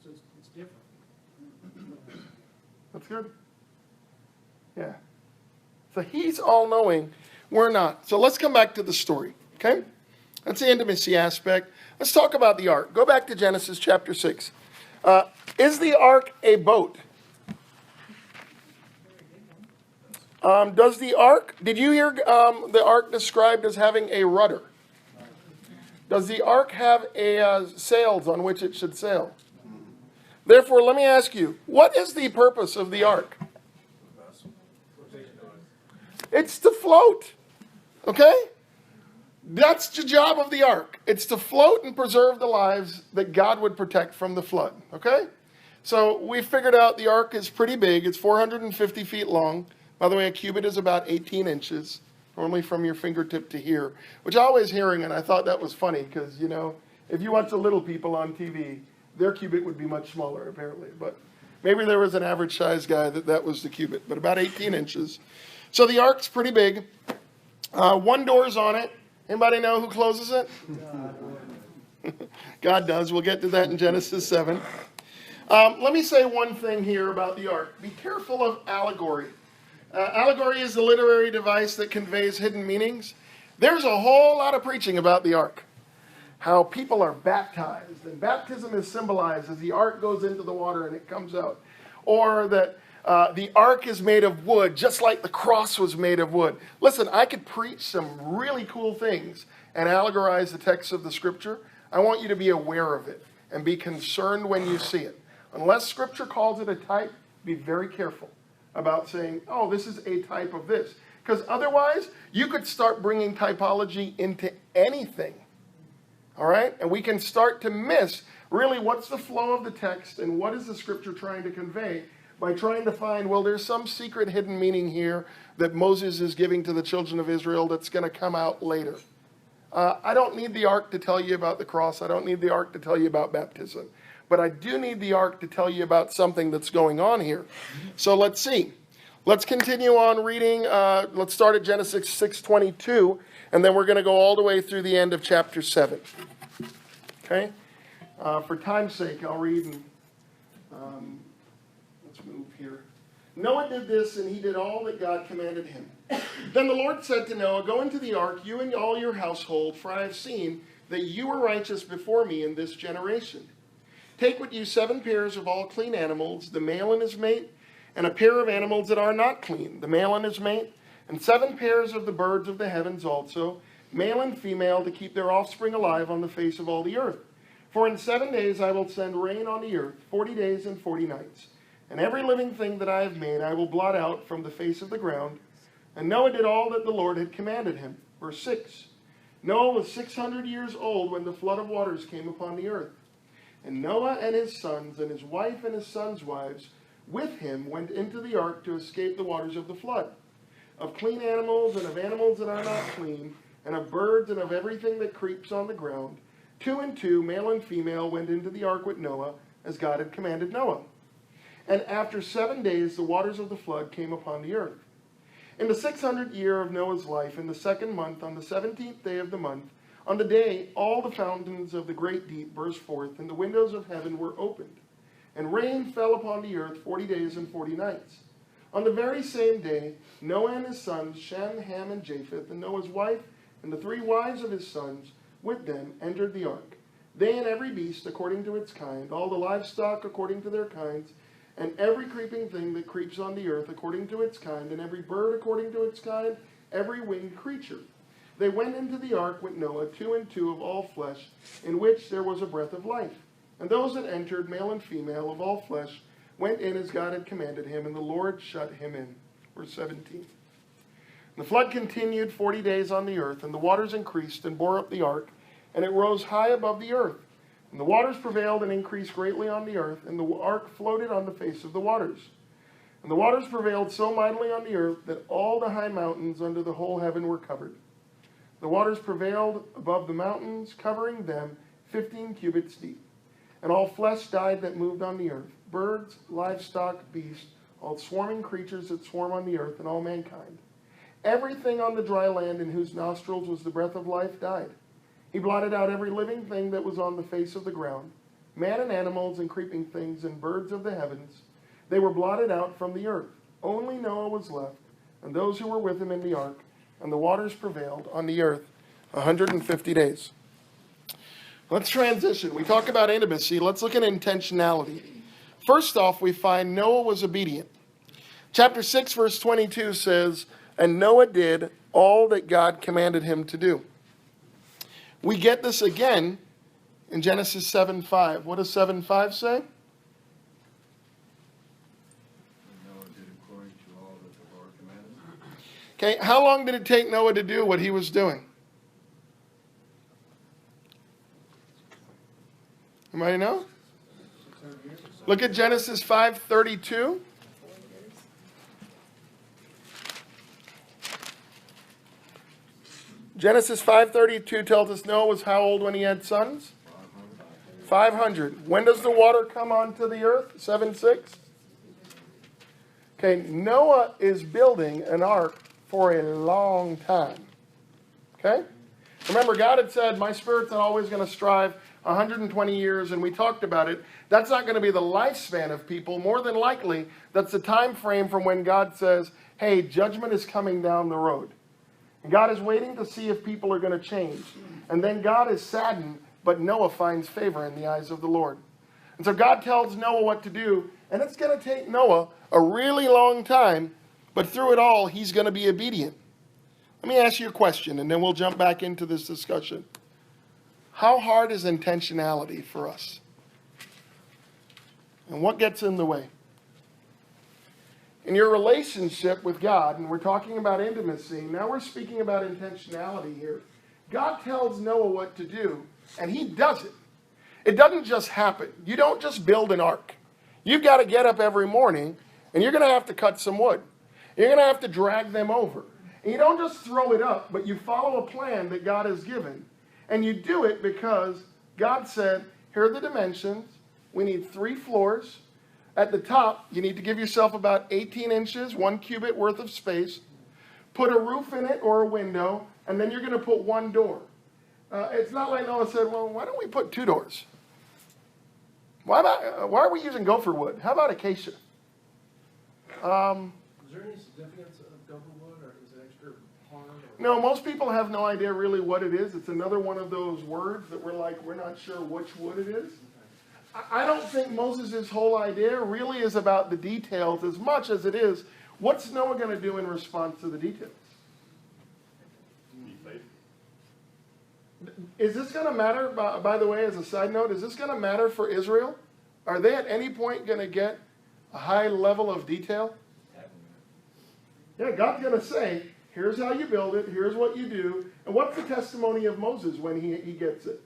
So it's different. That's good. Yeah. So he's all-knowing. We're not. So let's come back to the story, okay? That's the intimacy aspect. Let's talk about the ark. Go back to Genesis chapter 6. Is the ark a boat? Does the ark, did you hear the ark described as having a rudder? Does the ark have sails on which it should sail? Therefore, let me ask you, what is the purpose of the ark? It's to float, okay? That's the job of the ark. It's to float and preserve the lives that God would protect from the flood, okay? So we figured out the ark is pretty big. It's 450 feet long. By the way, a cubit is about 18 inches, normally from your fingertip to here, which I was hearing, and I thought that was funny because, you know, if you watch the little people on TV, their cubit would be much smaller, apparently. But maybe there was an average-sized guy that was the cubit, but about 18 inches. So the ark's pretty big. One door's on it. Anybody know who closes it? God does. We'll get to that in Genesis 7. Let me say one thing here about the ark. Be careful of allegory. Allegory is a literary device that conveys hidden meanings. There's a whole lot of preaching about the ark. How people are baptized. And baptism is symbolized as the ark goes into the water and it comes out. Or that the ark is made of wood, just like the cross was made of wood. Listen, I could preach some really cool things and allegorize the text of the scripture. I want you to be aware of it and be concerned when you see it. Unless scripture calls it a type, be very careful about saying, oh, this is a type of this. Because otherwise, you could start bringing typology into anything. All right? And we can start to miss really what's the flow of the text and what is the scripture trying to convey by trying to find, well, there's some secret hidden meaning here that Moses is giving to the children of Israel that's going to come out later. I don't need the ark to tell you about the cross. I don't need the ark to tell you about baptism. But I do need the ark to tell you about something that's going on here. So let's see. Let's continue on reading. Let's start at Genesis 6:22, and then we're going to go all the way through the end of chapter 7. Okay? For time's sake, I'll read and let's move here. Noah did this, and he did all that God commanded him. Then the Lord said to Noah, go into the ark, you and all your household, for I have seen that you were righteous before me in this generation. Take with you 7 pairs of all clean animals, the male and his mate, and a pair of animals that are not clean, the male and his mate, and 7 pairs of the birds of the heavens also, male and female, to keep their offspring alive on the face of all the earth. For in 7 days I will send rain on the earth, 40 days and 40 nights. And every living thing that I have made I will blot out from the face of the ground. And Noah did all that the Lord had commanded him. Verse 6. Noah was 600 years old when the flood of waters came upon the earth. And Noah and his sons and his wife and his sons' wives with him went into the ark to escape the waters of the flood. Of clean animals and of animals that are not clean, and of birds and of everything that creeps on the ground, 2 and 2, male and female, went into the ark with Noah, as God had commanded Noah. And after 7 days the waters of the flood came upon the earth. In the 600th year of Noah's life, in the 2nd month, on the 17th day of the month, on the day all the fountains of the great deep burst forth, and the windows of heaven were opened, and rain fell upon the earth 40 days and 40 nights. On the very same day, Noah and his sons, Shem, Ham, and Japheth, and Noah's wife, and the 3 wives of his sons, with them entered the ark. They and every beast according to its kind, all the livestock according to their kinds, and every creeping thing that creeps on the earth according to its kind, and every bird according to its kind, every winged creature. They went into the ark with Noah, 2 and 2 of all flesh, in which there was a breath of life. And those that entered, male and female, of all flesh, went in as God had commanded him, and the Lord shut him in. Verse 17. The flood continued 40 days on the earth, and the waters increased and bore up the ark, and it rose high above the earth. And the waters prevailed and increased greatly on the earth, and the ark floated on the face of the waters. And the waters prevailed so mightily on the earth that all the high mountains under the whole heaven were covered. The waters prevailed above the mountains, covering them 15 cubits deep. And all flesh died that moved on the earth, birds, livestock, beasts, all swarming creatures that swarm on the earth, and all mankind. Everything on the dry land in whose nostrils was the breath of life died. He blotted out every living thing that was on the face of the ground, man and animals and creeping things and birds of the heavens. They were blotted out from the earth. Only Noah was left, and those who were with him in the ark, and the waters prevailed on the earth 150 days. Let's transition. We talk about intimacy. Let's look at intentionality. First off, we find Noah was obedient. Chapter 6, verse 22 says, "And Noah did all that God commanded him to do." We get this again in Genesis 7:5. What does 7:5 say? And Noah did according to all that the Lord commanded him. Okay, how long did it take Noah to do what he was doing? Anybody know? Look at Genesis 5:32. Genesis 5:32 tells us Noah was how old when he had sons? 500. When does the water come onto the earth? 7:6. Okay, Noah is building an ark for a long time. Okay? Remember, God had said, my spirit's not always going to strive 120 years, and we talked about it. That's not going to be the lifespan of people. More than likely, that's the time frame from when God says, hey, judgment is coming down the road. And God is waiting to see if people are going to change. And then God is saddened, but Noah finds favor in the eyes of the Lord. And so God tells Noah what to do, and it's going to take Noah a really long time, but through it all, he's going to be obedient. Let me ask you a question, and then we'll jump back into this discussion. How hard is intentionality for us? And what gets in the way? In your relationship with God, and we're talking about intimacy, now we're speaking about intentionality here. God tells Noah what to do, and he does it. It doesn't just happen. You don't just build an ark. You've got to get up every morning, and you're going to have to cut some wood. You're going to have to drag them over. And you don't just throw it up, but you follow a plan that God has given. And you do it because God said, here are the dimensions. We need 3 floors. At the top, you need to give yourself about 18 inches, 1 cubit worth of space. Put a roof in it or a window, and then you're going to put 1 door. It's not like Noah said, well, why don't we put 2 doors? Why are we using gopher wood? How about acacia? Is there any significance of gopher wood, or is it extra hard? No, most people have no idea really what it is. It's another one of those words that we're not sure which wood it is. I don't think Moses' whole idea really is about the details as much as it is, what's Noah going to do in response to the details? Be faithful. Is this going to matter, by the way, as a side note, is this going to matter for Israel? Are they at any point going to get a high level of detail? Yeah, God's going to say, here's how you build it, here's what you do. And what's the testimony of Moses when he gets it?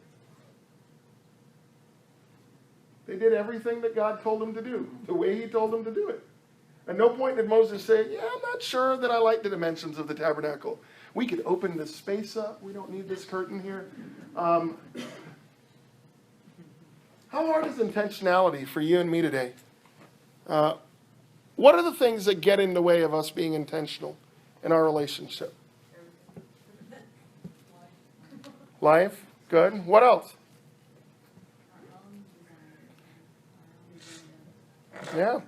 They did everything that God told them to do, the way he told them to do it. At no point did Moses say, yeah, I'm not sure that I like the dimensions of the tabernacle. We could open this space up. We don't need this curtain here. How hard is intentionality for you and me today? What are the things that get in the way of us being intentional in our relationship? Life. Good. What else? Yeah.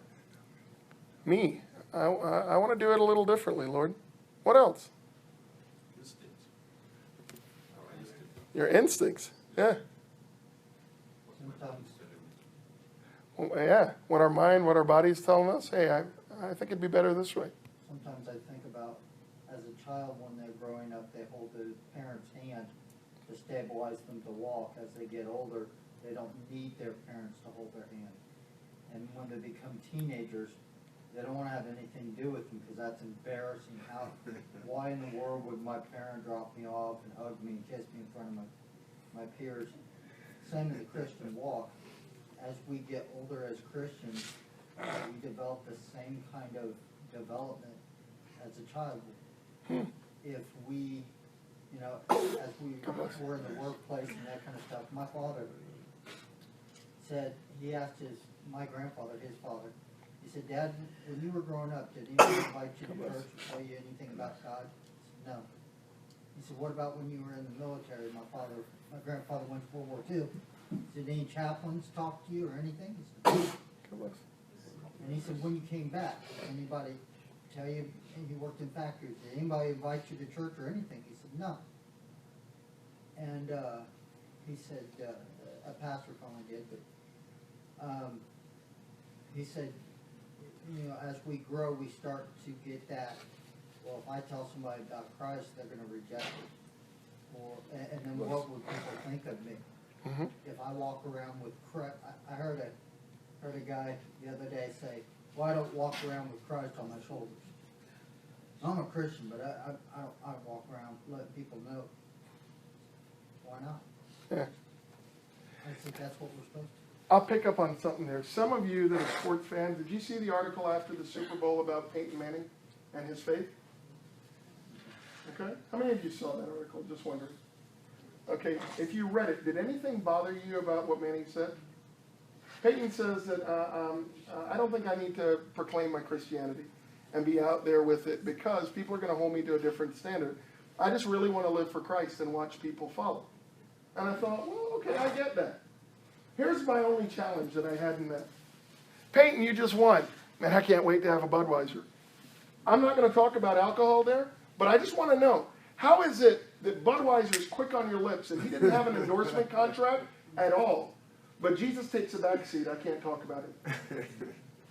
Me. I want to do it a little differently, Lord. What else? Your instincts. Yeah. Sometimes, Well, yeah. What our mind, what our body's telling us. Hey, I think it'd be better this way. sometimes I think about, as a child, when they're growing up, they hold the parent's hand to stabilize them to walk. As they get older, they don't need their parents to hold their hand. And when they become teenagers, they don't want to have anything to do with them because that's embarrassing. Why in the world would my parent drop me off and hug me and kiss me in front of my peers? Same as the Christian walk. As we get older as Christians, we develop the same kind of development as a child would. If we, as we were in the workplace and that kind of stuff, my father said, he asked my grandfather, his father, he said, Dad, when you were growing up, did anyone invite you to church or tell you anything about God? I said, no. He said, what about when you were in the military? My grandfather went to World War II. Did any chaplains talk to you or anything? He said, no. And he said, when you came back, did anybody tell you, and he worked in factories, did anybody invite you to church or anything? He said, no. And he said, a pastor finally did, but he said, you know, as we grow, we start to get that, well, if I tell somebody about Christ, they're going to reject it. Or, and then what would people think of me? Mm-hmm. If I walk around with Christ, I heard a guy the other day say, well, I don't walk around with Christ on my shoulders. I'm a Christian, but I walk around letting people know. Why not? Yeah. I think that's what we're supposed to. I'll pick up on something there. Some of you that are sports fans, did you see the article after the Super Bowl about Peyton Manning and his faith? Okay. How many of you saw that article? Just wondering. Okay. If you read it, did anything bother you about what Manning said? Peyton says that I don't think I need to proclaim my Christianity and be out there with it because people are going to hold me to a different standard. I just really want to live for Christ and watch people follow. And I thought, well, okay, I get that. Here's my only challenge that I had in that. Peyton, you just won. Man, I can't wait to have a Budweiser. I'm not going to talk about alcohol there, but I just want to know, how is it that Budweiser is quick on your lips and he didn't have an endorsement contract at all, but Jesus takes a back seat, I can't talk about it.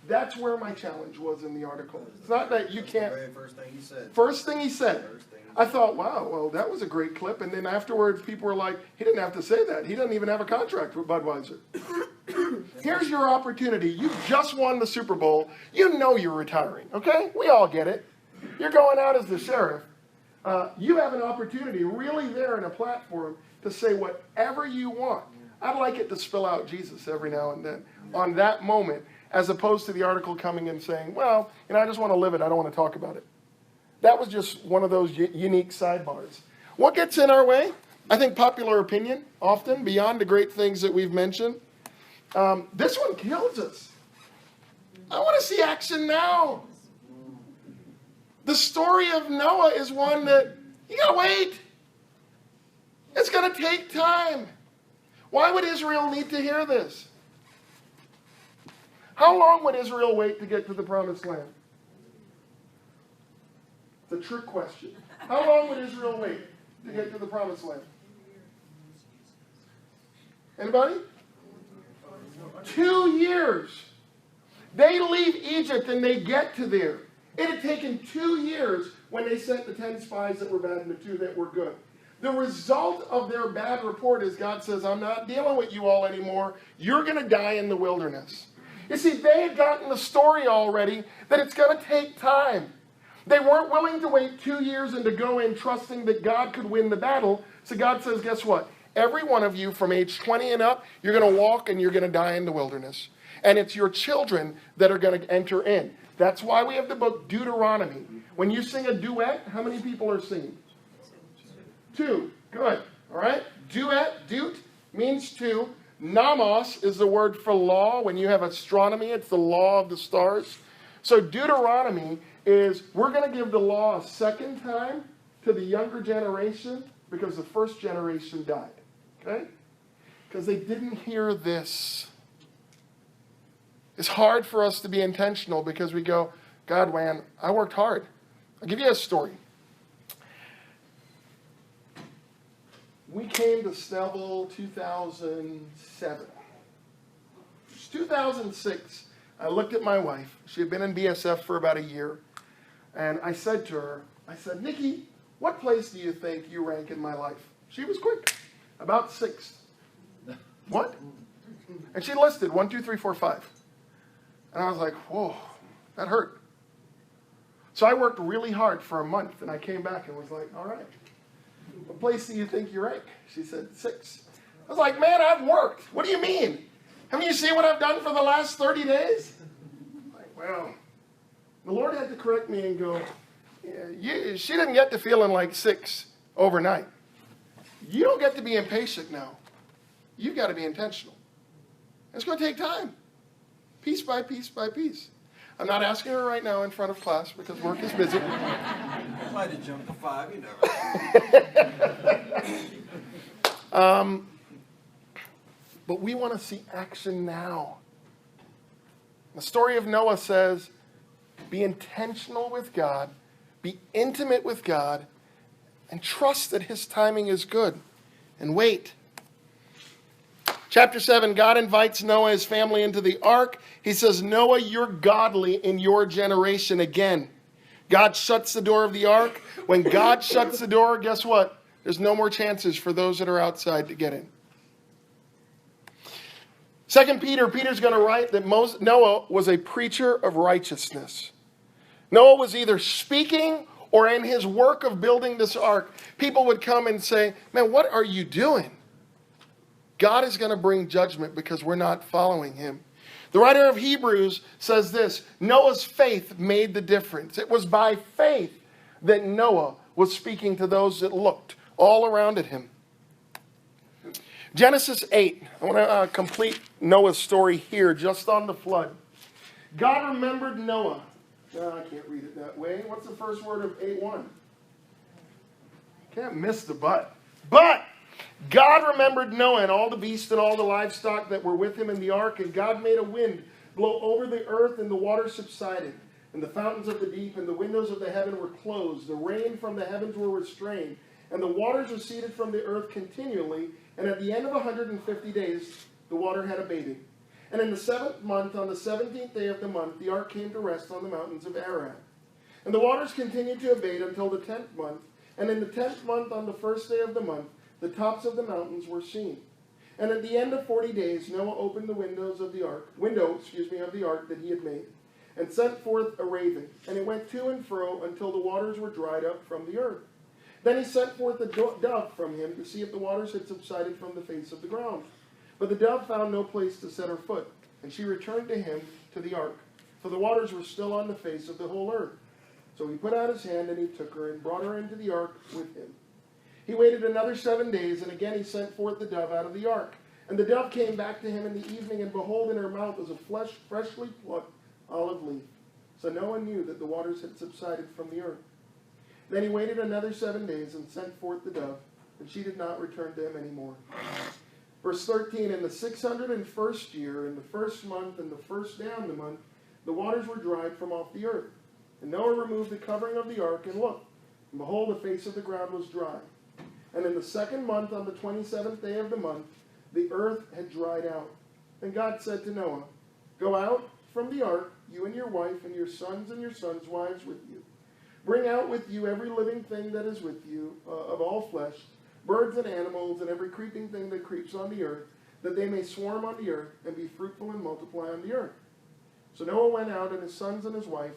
That's where my challenge was in the article. It's not that you can't. The very first thing he said. First thing he said. I thought, wow, well, that was a great clip. And then afterwards, people were like, he didn't have to say that. He doesn't even have a contract with Budweiser. Here's your opportunity. You just won the Super Bowl. You know you're retiring, okay? We all get it. You're going out as the sheriff. You have an opportunity really there in a platform to say whatever you want. I'd like it to spill out Jesus every now and then on that moment, as opposed to the article coming and saying, well, you know, I just want to live it. I don't want to talk about it. That was just one of those unique sidebars. What gets in our way? I think popular opinion, often, beyond the great things that we've mentioned. This one kills us. I want to see action now. The story of Noah is one that, you got to wait. It's going to take time. Why would Israel need to hear this? How long would Israel wait to get to the promised land? It's a trick question. How long would Israel wait to get to the promised land? Anybody? 2 years. They leave Egypt and they get to there. It had taken 2 years when they sent the 10 spies that were bad and the 2 that were good. The result of their bad report is God says, I'm not dealing with you all anymore. You're going to die in the wilderness. You see, they had gotten the story already that it's going to take time. They weren't willing to wait 2 years and to go in trusting that God could win the battle. So God says, guess what? Every one of you from age 20 and up, you're going to walk and you're going to die in the wilderness. And it's your children that are going to enter in. That's why we have the book Deuteronomy. When you sing a duet, how many people are singing? 2. Good. All right? Duet, deut, means 2. Nomos is the word for law. When you have astronomy, it's the law of the stars. So Deuteronomy is, we're going to give the law a second time to the younger generation because the first generation died. Okay? Because they didn't hear this. It's hard for us to be intentional because we go, God, man, I worked hard. I'll give you a story. We came to Snellville 2007. It was 2006. I looked at my wife. She had been in BSF for about a year. And I said to her, Nikki, what place do you think you rank in my life? She was quick. About 6th. What? And she listed 1, 2, 3, 4, 5. And I was like, whoa, that hurt. So I worked really hard for a month. And I came back and was like, all right. What place do you think you rank? She said 6. I was like, man, I've worked. What do you mean? Haven't you seen what I've done for the last 30 days? I'm like, well, the Lord had to correct me and go, yeah, she didn't get to feeling like 6 overnight. You don't get to be impatient now. You've got to be intentional. It's going to take time. Piece by piece by piece. I'm not asking her right now in front of class because work is busy. I might have jumped to 5, you never. But we want to see action now. The story of Noah says Be intentional with God. Be intimate with God. And trust that his timing is good. And wait. Chapter 7, God invites Noah and his family into the ark. He says, Noah, you're godly in your generation again. God shuts the door of the ark. When God shuts the door, guess what? There's no more chances for those that are outside to get in. 2 Peter's going to write that Noah was a preacher of righteousness. Noah was either speaking or in his work of building this ark, people would come and say, man, what are you doing? God is going to bring judgment because we're not following him. The writer of Hebrews says this, Noah's faith made the difference. It was by faith that Noah was speaking to those that looked all around at him. Genesis 8, I want to complete Noah's story here, just on the flood. God remembered Noah. I can't read it that way. What's the first word of 8:1? Can't miss the but. But God remembered Noah and all the beasts and all the livestock that were with him in the ark, and God made a wind blow over the earth, and the water subsided, and the fountains of the deep and the windows of the heaven were closed. The rain from the heavens were restrained, and the waters receded from the earth continually, and at the end of 150 days, the water had abated. And in the 7th month, on the 17th day of the month, the ark came to rest on the mountains of Ararat. And the waters continued to abate until the 10th month, and in the 10th month, on the 1st day of the month, the tops of the mountains were seen. And at the end of 40 days, Noah opened the window of the ark that he had made, and sent forth a raven, and it went to and fro until the waters were dried up from the earth. Then he sent forth a dove from him to see if the waters had subsided from the face of the ground. But the dove found no place to set her foot, and she returned to him to the ark, for the waters were still on the face of the whole earth. So he put out his hand, and he took her, and brought her into the ark with him. He waited another 7 days, and again he sent forth the dove out of the ark. And the dove came back to him in the evening, and behold, in her mouth was a freshly plucked olive leaf. So Noah knew that the waters had subsided from the earth. Then he waited another 7 days, and sent forth the dove, and she did not return to him any more. Verse 13, in the 601st year, in the 1st month, and the 1st day of the month, the waters were dried from off the earth. And Noah removed the covering of the ark, and looked, and behold, the face of the ground was dry. And in the 2nd month, on the 27th day of the month, the earth had dried out. And God said to Noah, go out from the ark, you and your wife, and your sons wives with you. Bring out with you every living thing that is with you, of all flesh, birds and animals, and every creeping thing that creeps on the earth, that they may swarm on the earth, and be fruitful and multiply on the earth. So Noah went out, and his sons and his wife,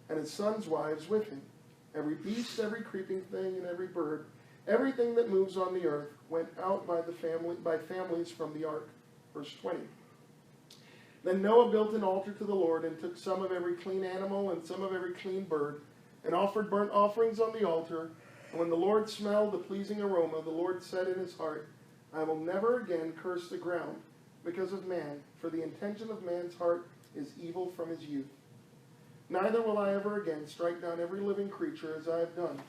and his sons' wives with him. Every beast, every creeping thing, and every bird, everything that moves on the earth, went out by families from the ark. Verse 20. Then Noah built an altar to the Lord, and took some of every clean animal and some of every clean bird, and offered burnt offerings on the altar. And when the Lord smelled the pleasing aroma, the Lord said in his heart, I will never again curse the ground because of man, for the intention of man's heart is evil from his youth. Neither will I ever again strike down every living creature as I have done.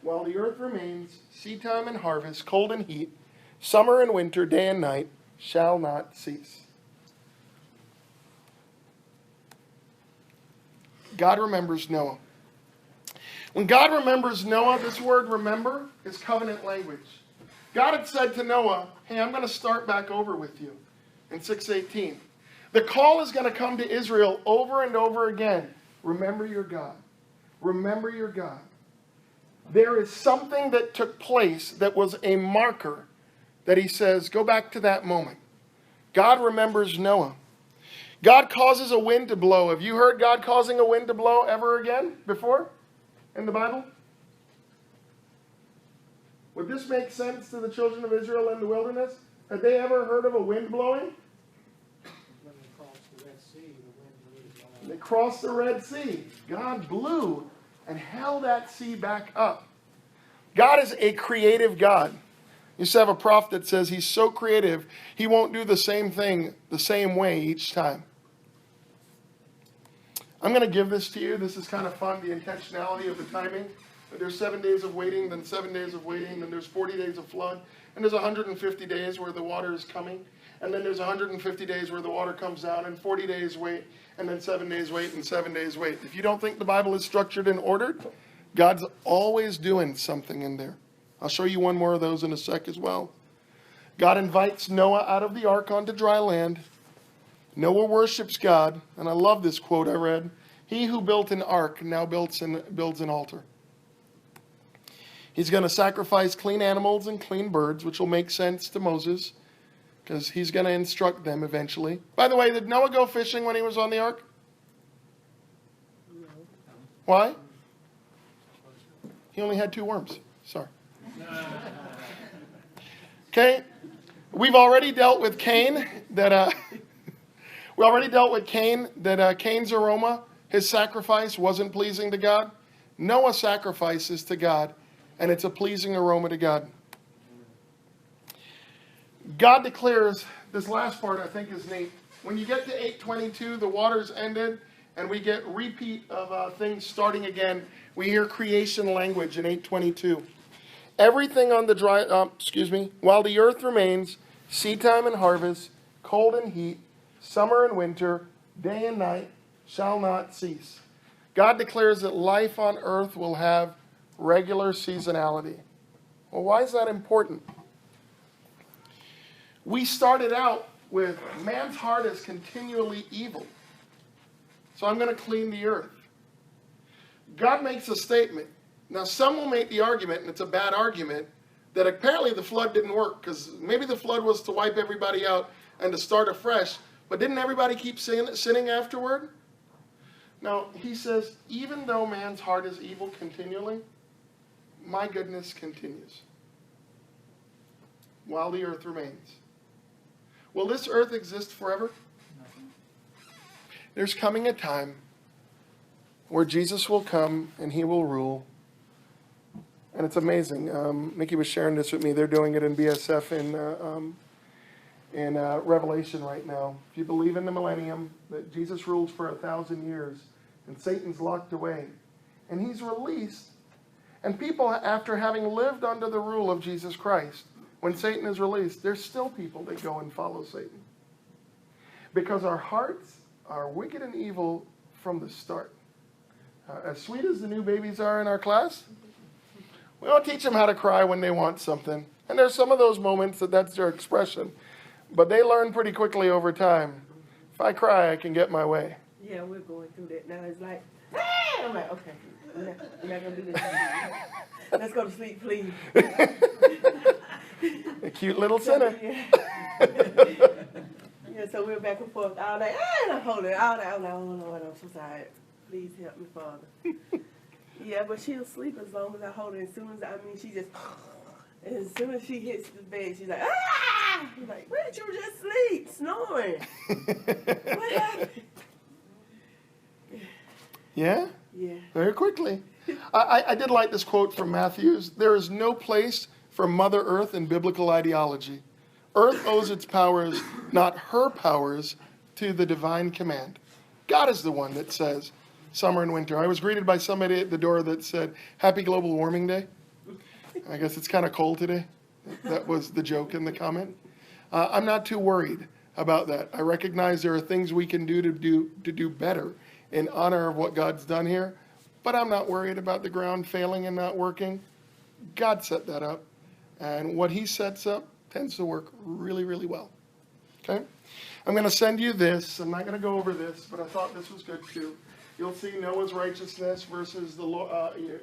While the earth remains, seedtime and harvest, cold and heat, summer and winter, day and night, shall not cease. God remembers Noah. When God remembers Noah, this word remember is covenant language. God had said to Noah, hey, I'm going to start back over with you in 6:18. The call is going to come to Israel over and over again. Remember your God. Remember your God. There is something that took place that was a marker that he says, go back to that moment. God remembers Noah. God causes a wind to blow. Have you heard God causing a wind to blow ever again before in the Bible? Would this make sense to the children of Israel in the wilderness? Had they ever heard of a wind blowing? When they crossed the Red Sea, the wind blew. They crossed the Red Sea. God blew and held that sea back up. God is a creative God. You used to have a prophet that says he's so creative, he won't do the same thing the same way each time. I'm going to give this to you. This is kind of fun, the intentionality of the timing. There's 7 days of waiting, then 7 days of waiting, then there's 40 days of flood, and there's 150 days where the water is coming. And then there's 150 days where the water comes down, and 40 days wait, and then 7 days wait, and 7 days wait. If you don't think the Bible is structured and ordered, God's always doing something in there. I'll show you one more of those in a sec as well. God invites Noah out of the ark onto dry land. Noah worships God, and I love this quote I read. He who built an ark now builds an altar. He's going to sacrifice clean animals and clean birds, which will make sense to Moses, because he's going to instruct them eventually. By the way, did Noah go fishing when he was on the ark? Why? He only had 2 worms. Sorry. Okay. We've already dealt with Cain. Cain's aroma, his sacrifice, wasn't pleasing to God. Noah sacrifices to God, and it's a pleasing aroma to God. God declares, this last part I think is neat. When you get to 8:22, the waters ended, and we get repeat of things starting again. We hear creation language in 8:22. Everything on the while the earth remains, seedtime and harvest, cold and heat, summer and winter, day and night shall not cease. God declares that life on earth will have regular seasonality. Well, why is that important? We started out with man's heart is continually evil. So I'm going to clean the earth. God makes a statement. Now, some will make the argument, and it's a bad argument, that apparently the flood didn't work, because maybe the flood was to wipe everybody out and to start afresh, but didn't everybody keep sinning afterward? Now, he says, even though man's heart is evil continually, my goodness continues while the earth remains. Will this earth exist forever? There's coming a time where Jesus will come and he will rule. And it's amazing. Nikki was sharing this with me. They're doing it in BSF in Revelation right now. If you believe in the millennium, that Jesus rules for 1,000 years, and Satan's locked away, and he's released. And people, after having lived under the rule of Jesus Christ, when Satan is released, there's still people that go and follow Satan. Because our hearts are wicked and evil from the start. As sweet as the new babies are in our class, we don't teach them how to cry when they want something. And there's some of those moments that's their expression. But they learn pretty quickly over time. If I cry, I can get my way. Yeah, we're going through that now. It's like, ah! I'm like, okay, we're not going to do this. Let's go to sleep, please. A cute little sinner. Yeah, so we're back and forth all day. Ah, and I'm holding it all day. I'm like, oh, Lord, I'm so tired. Please help me, Father. Yeah, but she'll sleep as long as I hold her. As soon as she just, and as soon as she hits the bed, she's like, ah! I'm like, where did you just sleep? Snoring. What happened? Yeah? Yeah. Very quickly. I did like this quote from Matthews. There is no place for Mother Earth in biblical ideology. Earth owes its powers, not her powers, to the divine command. God is the one that says summer and winter. I was greeted by somebody at the door that said, Happy Global Warming Day. I guess it's kind of cold today. That was the joke in the comment. I'm not too worried about that. I recognize there are things we can do to do better in honor of what God's done here, but I'm not worried about the ground failing and not working. God set that up, and what he sets up tends to work really, really well. Okay? I'm going to send you this. I'm not going to go over this, but I thought this was good too. You'll see Noah's righteousness versus the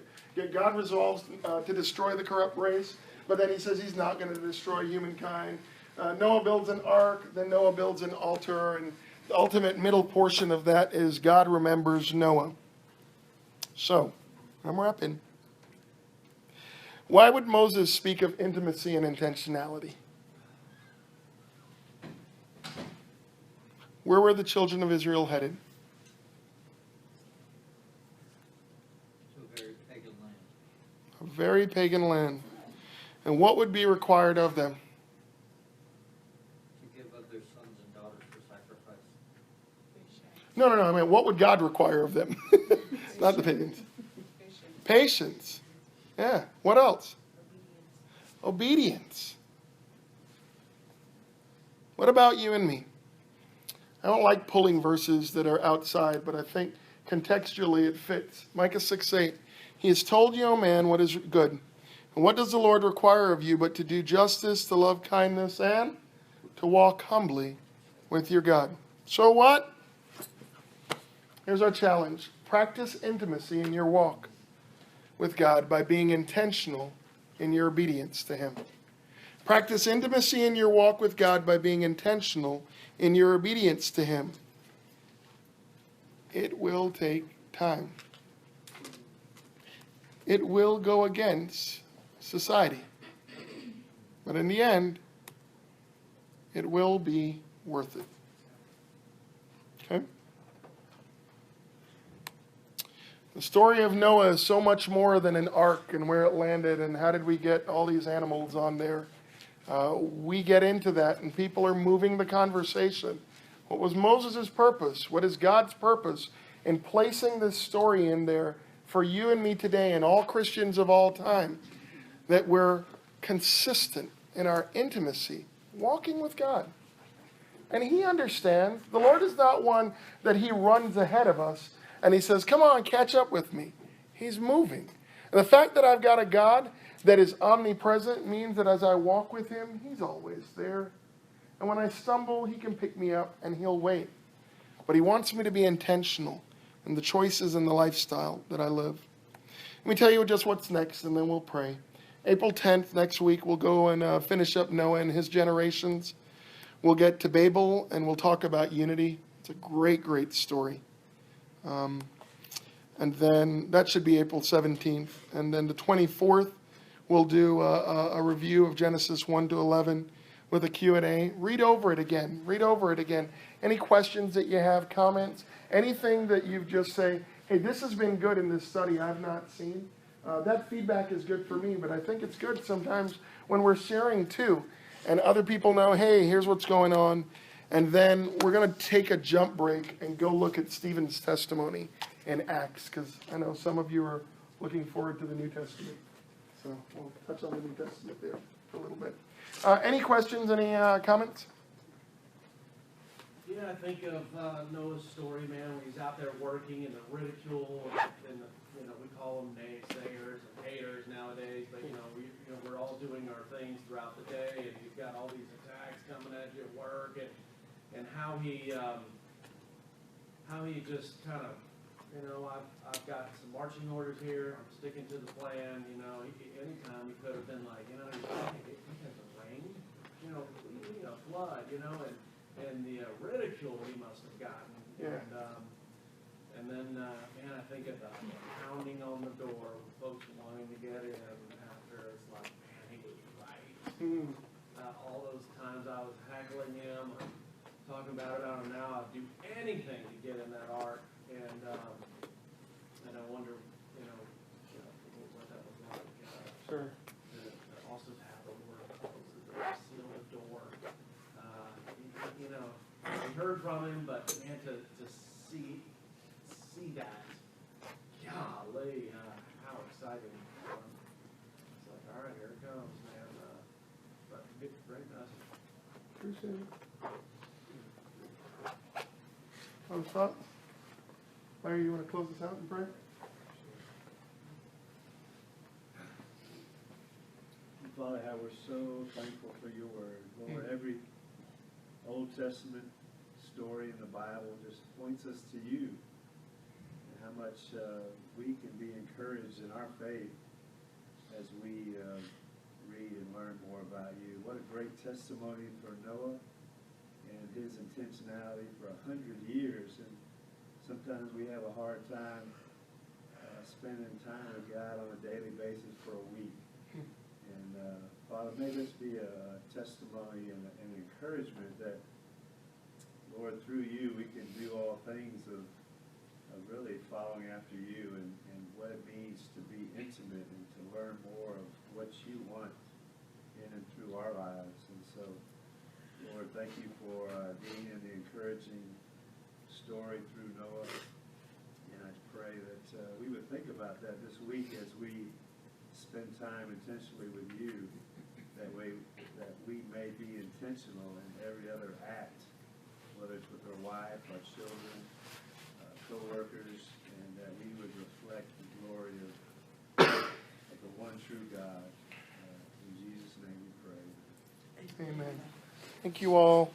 God resolves to destroy the corrupt race, but then he says he's not going to destroy humankind. Noah builds an ark, then Noah builds an altar, and the ultimate middle portion of that is God remembers Noah. So, I'm wrapping. Why would Moses speak of intimacy and intentionality? Where were the children of Israel headed? To a very pagan land. A very pagan land. And what would be required of them? To give up their sons and daughters for sacrifice. No. I mean, what would God require of them? Not the pagans. Patience. Yeah. What else? Obedience. What about you and me? I don't like pulling verses that are outside, but I think contextually it fits. Micah 6:8. He has told you, O man, what is good. And what does the Lord require of you but to do justice, to love kindness, and to walk humbly with your God? So what? Here's our challenge. Practice intimacy in your walk with God by being intentional in your obedience to Him. Practice intimacy in your walk with God by being intentional in your obedience to Him. It will take time. It will go against society. But in the end, it will be worth it. Okay? The story of Noah is so much more than an ark and where it landed and how did we get all these animals on there. We get into that and people are moving the conversation. What was Moses' purpose? What is God's purpose in placing this story in there for you and me today and all Christians of all time? That we're consistent in our intimacy, walking with God. And He understands. The Lord is not one that He runs ahead of us and He says, come on, catch up with me. He's moving. And the fact that I've got a God that is omnipresent means that as I walk with Him, He's always there. And when I stumble, He can pick me up and He'll wait. But He wants me to be intentional in the choices and the lifestyle that I live. Let me tell you just what's next and then we'll pray. April 10th, next week, we'll go and finish up Noah and his generations. We'll get to Babel and we'll talk about unity. It's a great, great story. And then that should be April 17th. And then the 24th, we'll do a review of Genesis 1 to 11 with a Q&A. Read over it again. Read over it again. Any questions that you have, comments, anything that you just say, hey, this has been good in this study I've not seen. That feedback is good for me, but I think it's good sometimes when we're sharing too. And other people know, hey, here's what's going on. And then we're going to take a jump break and go look at Stephen's testimony in Acts, because I know some of you are looking forward to the New Testament. So we'll touch on the New Testament there for a little bit. Any questions, any comments? Yeah, I think of Noah's story, man, when he's out there working and the ridicule and the, we call them naysayers and haters nowadays, but we're all doing our things throughout the day, and you've got all these attacks coming at you at work, and how he just kind of, I've got some marching orders here, I'm sticking to the plan, anytime he could have been like, he has a rain, flood, and the ridicule he must have gotten. Yeah. And then, man, I think of the pounding on the door, folks wanting to get in after, it's like, man, he was right. All those times I was heckling him, I'm talking about it, I don't know, I'd do anything to get in that ark, and I wonder, what that was like. Sure. To also have the word close the door, seal the door. We heard from him, but man, to see that, golly, how exciting. It's like, all right, here it comes, man. But great message. Appreciate it. Other thoughts? Larry, you want to close us out in prayer? Father, how we're so thankful for your word. Lord, every Old Testament story in the Bible just points us to you and how much we can be encouraged in our faith as we read and learn more about you. What a great testimony for Noah and his intentionality for 100 years. And sometimes we have a hard time spending time with God on a daily basis for a week. And Father, may this be a testimony and an encouragement that, Lord, through you we can do all things of really following after you and what it means to be intimate and to learn more of what you want in and through our lives. And so, Lord, thank you for Dean and the encouraging story through Noah. And I pray that we would think about that this week as we spend time intentionally with you that we may be intentional in every other act, whether it's with our wife, our children, co-workers, and that we would reflect the glory of the one true God. In Jesus' name we pray. Amen. Thank you all.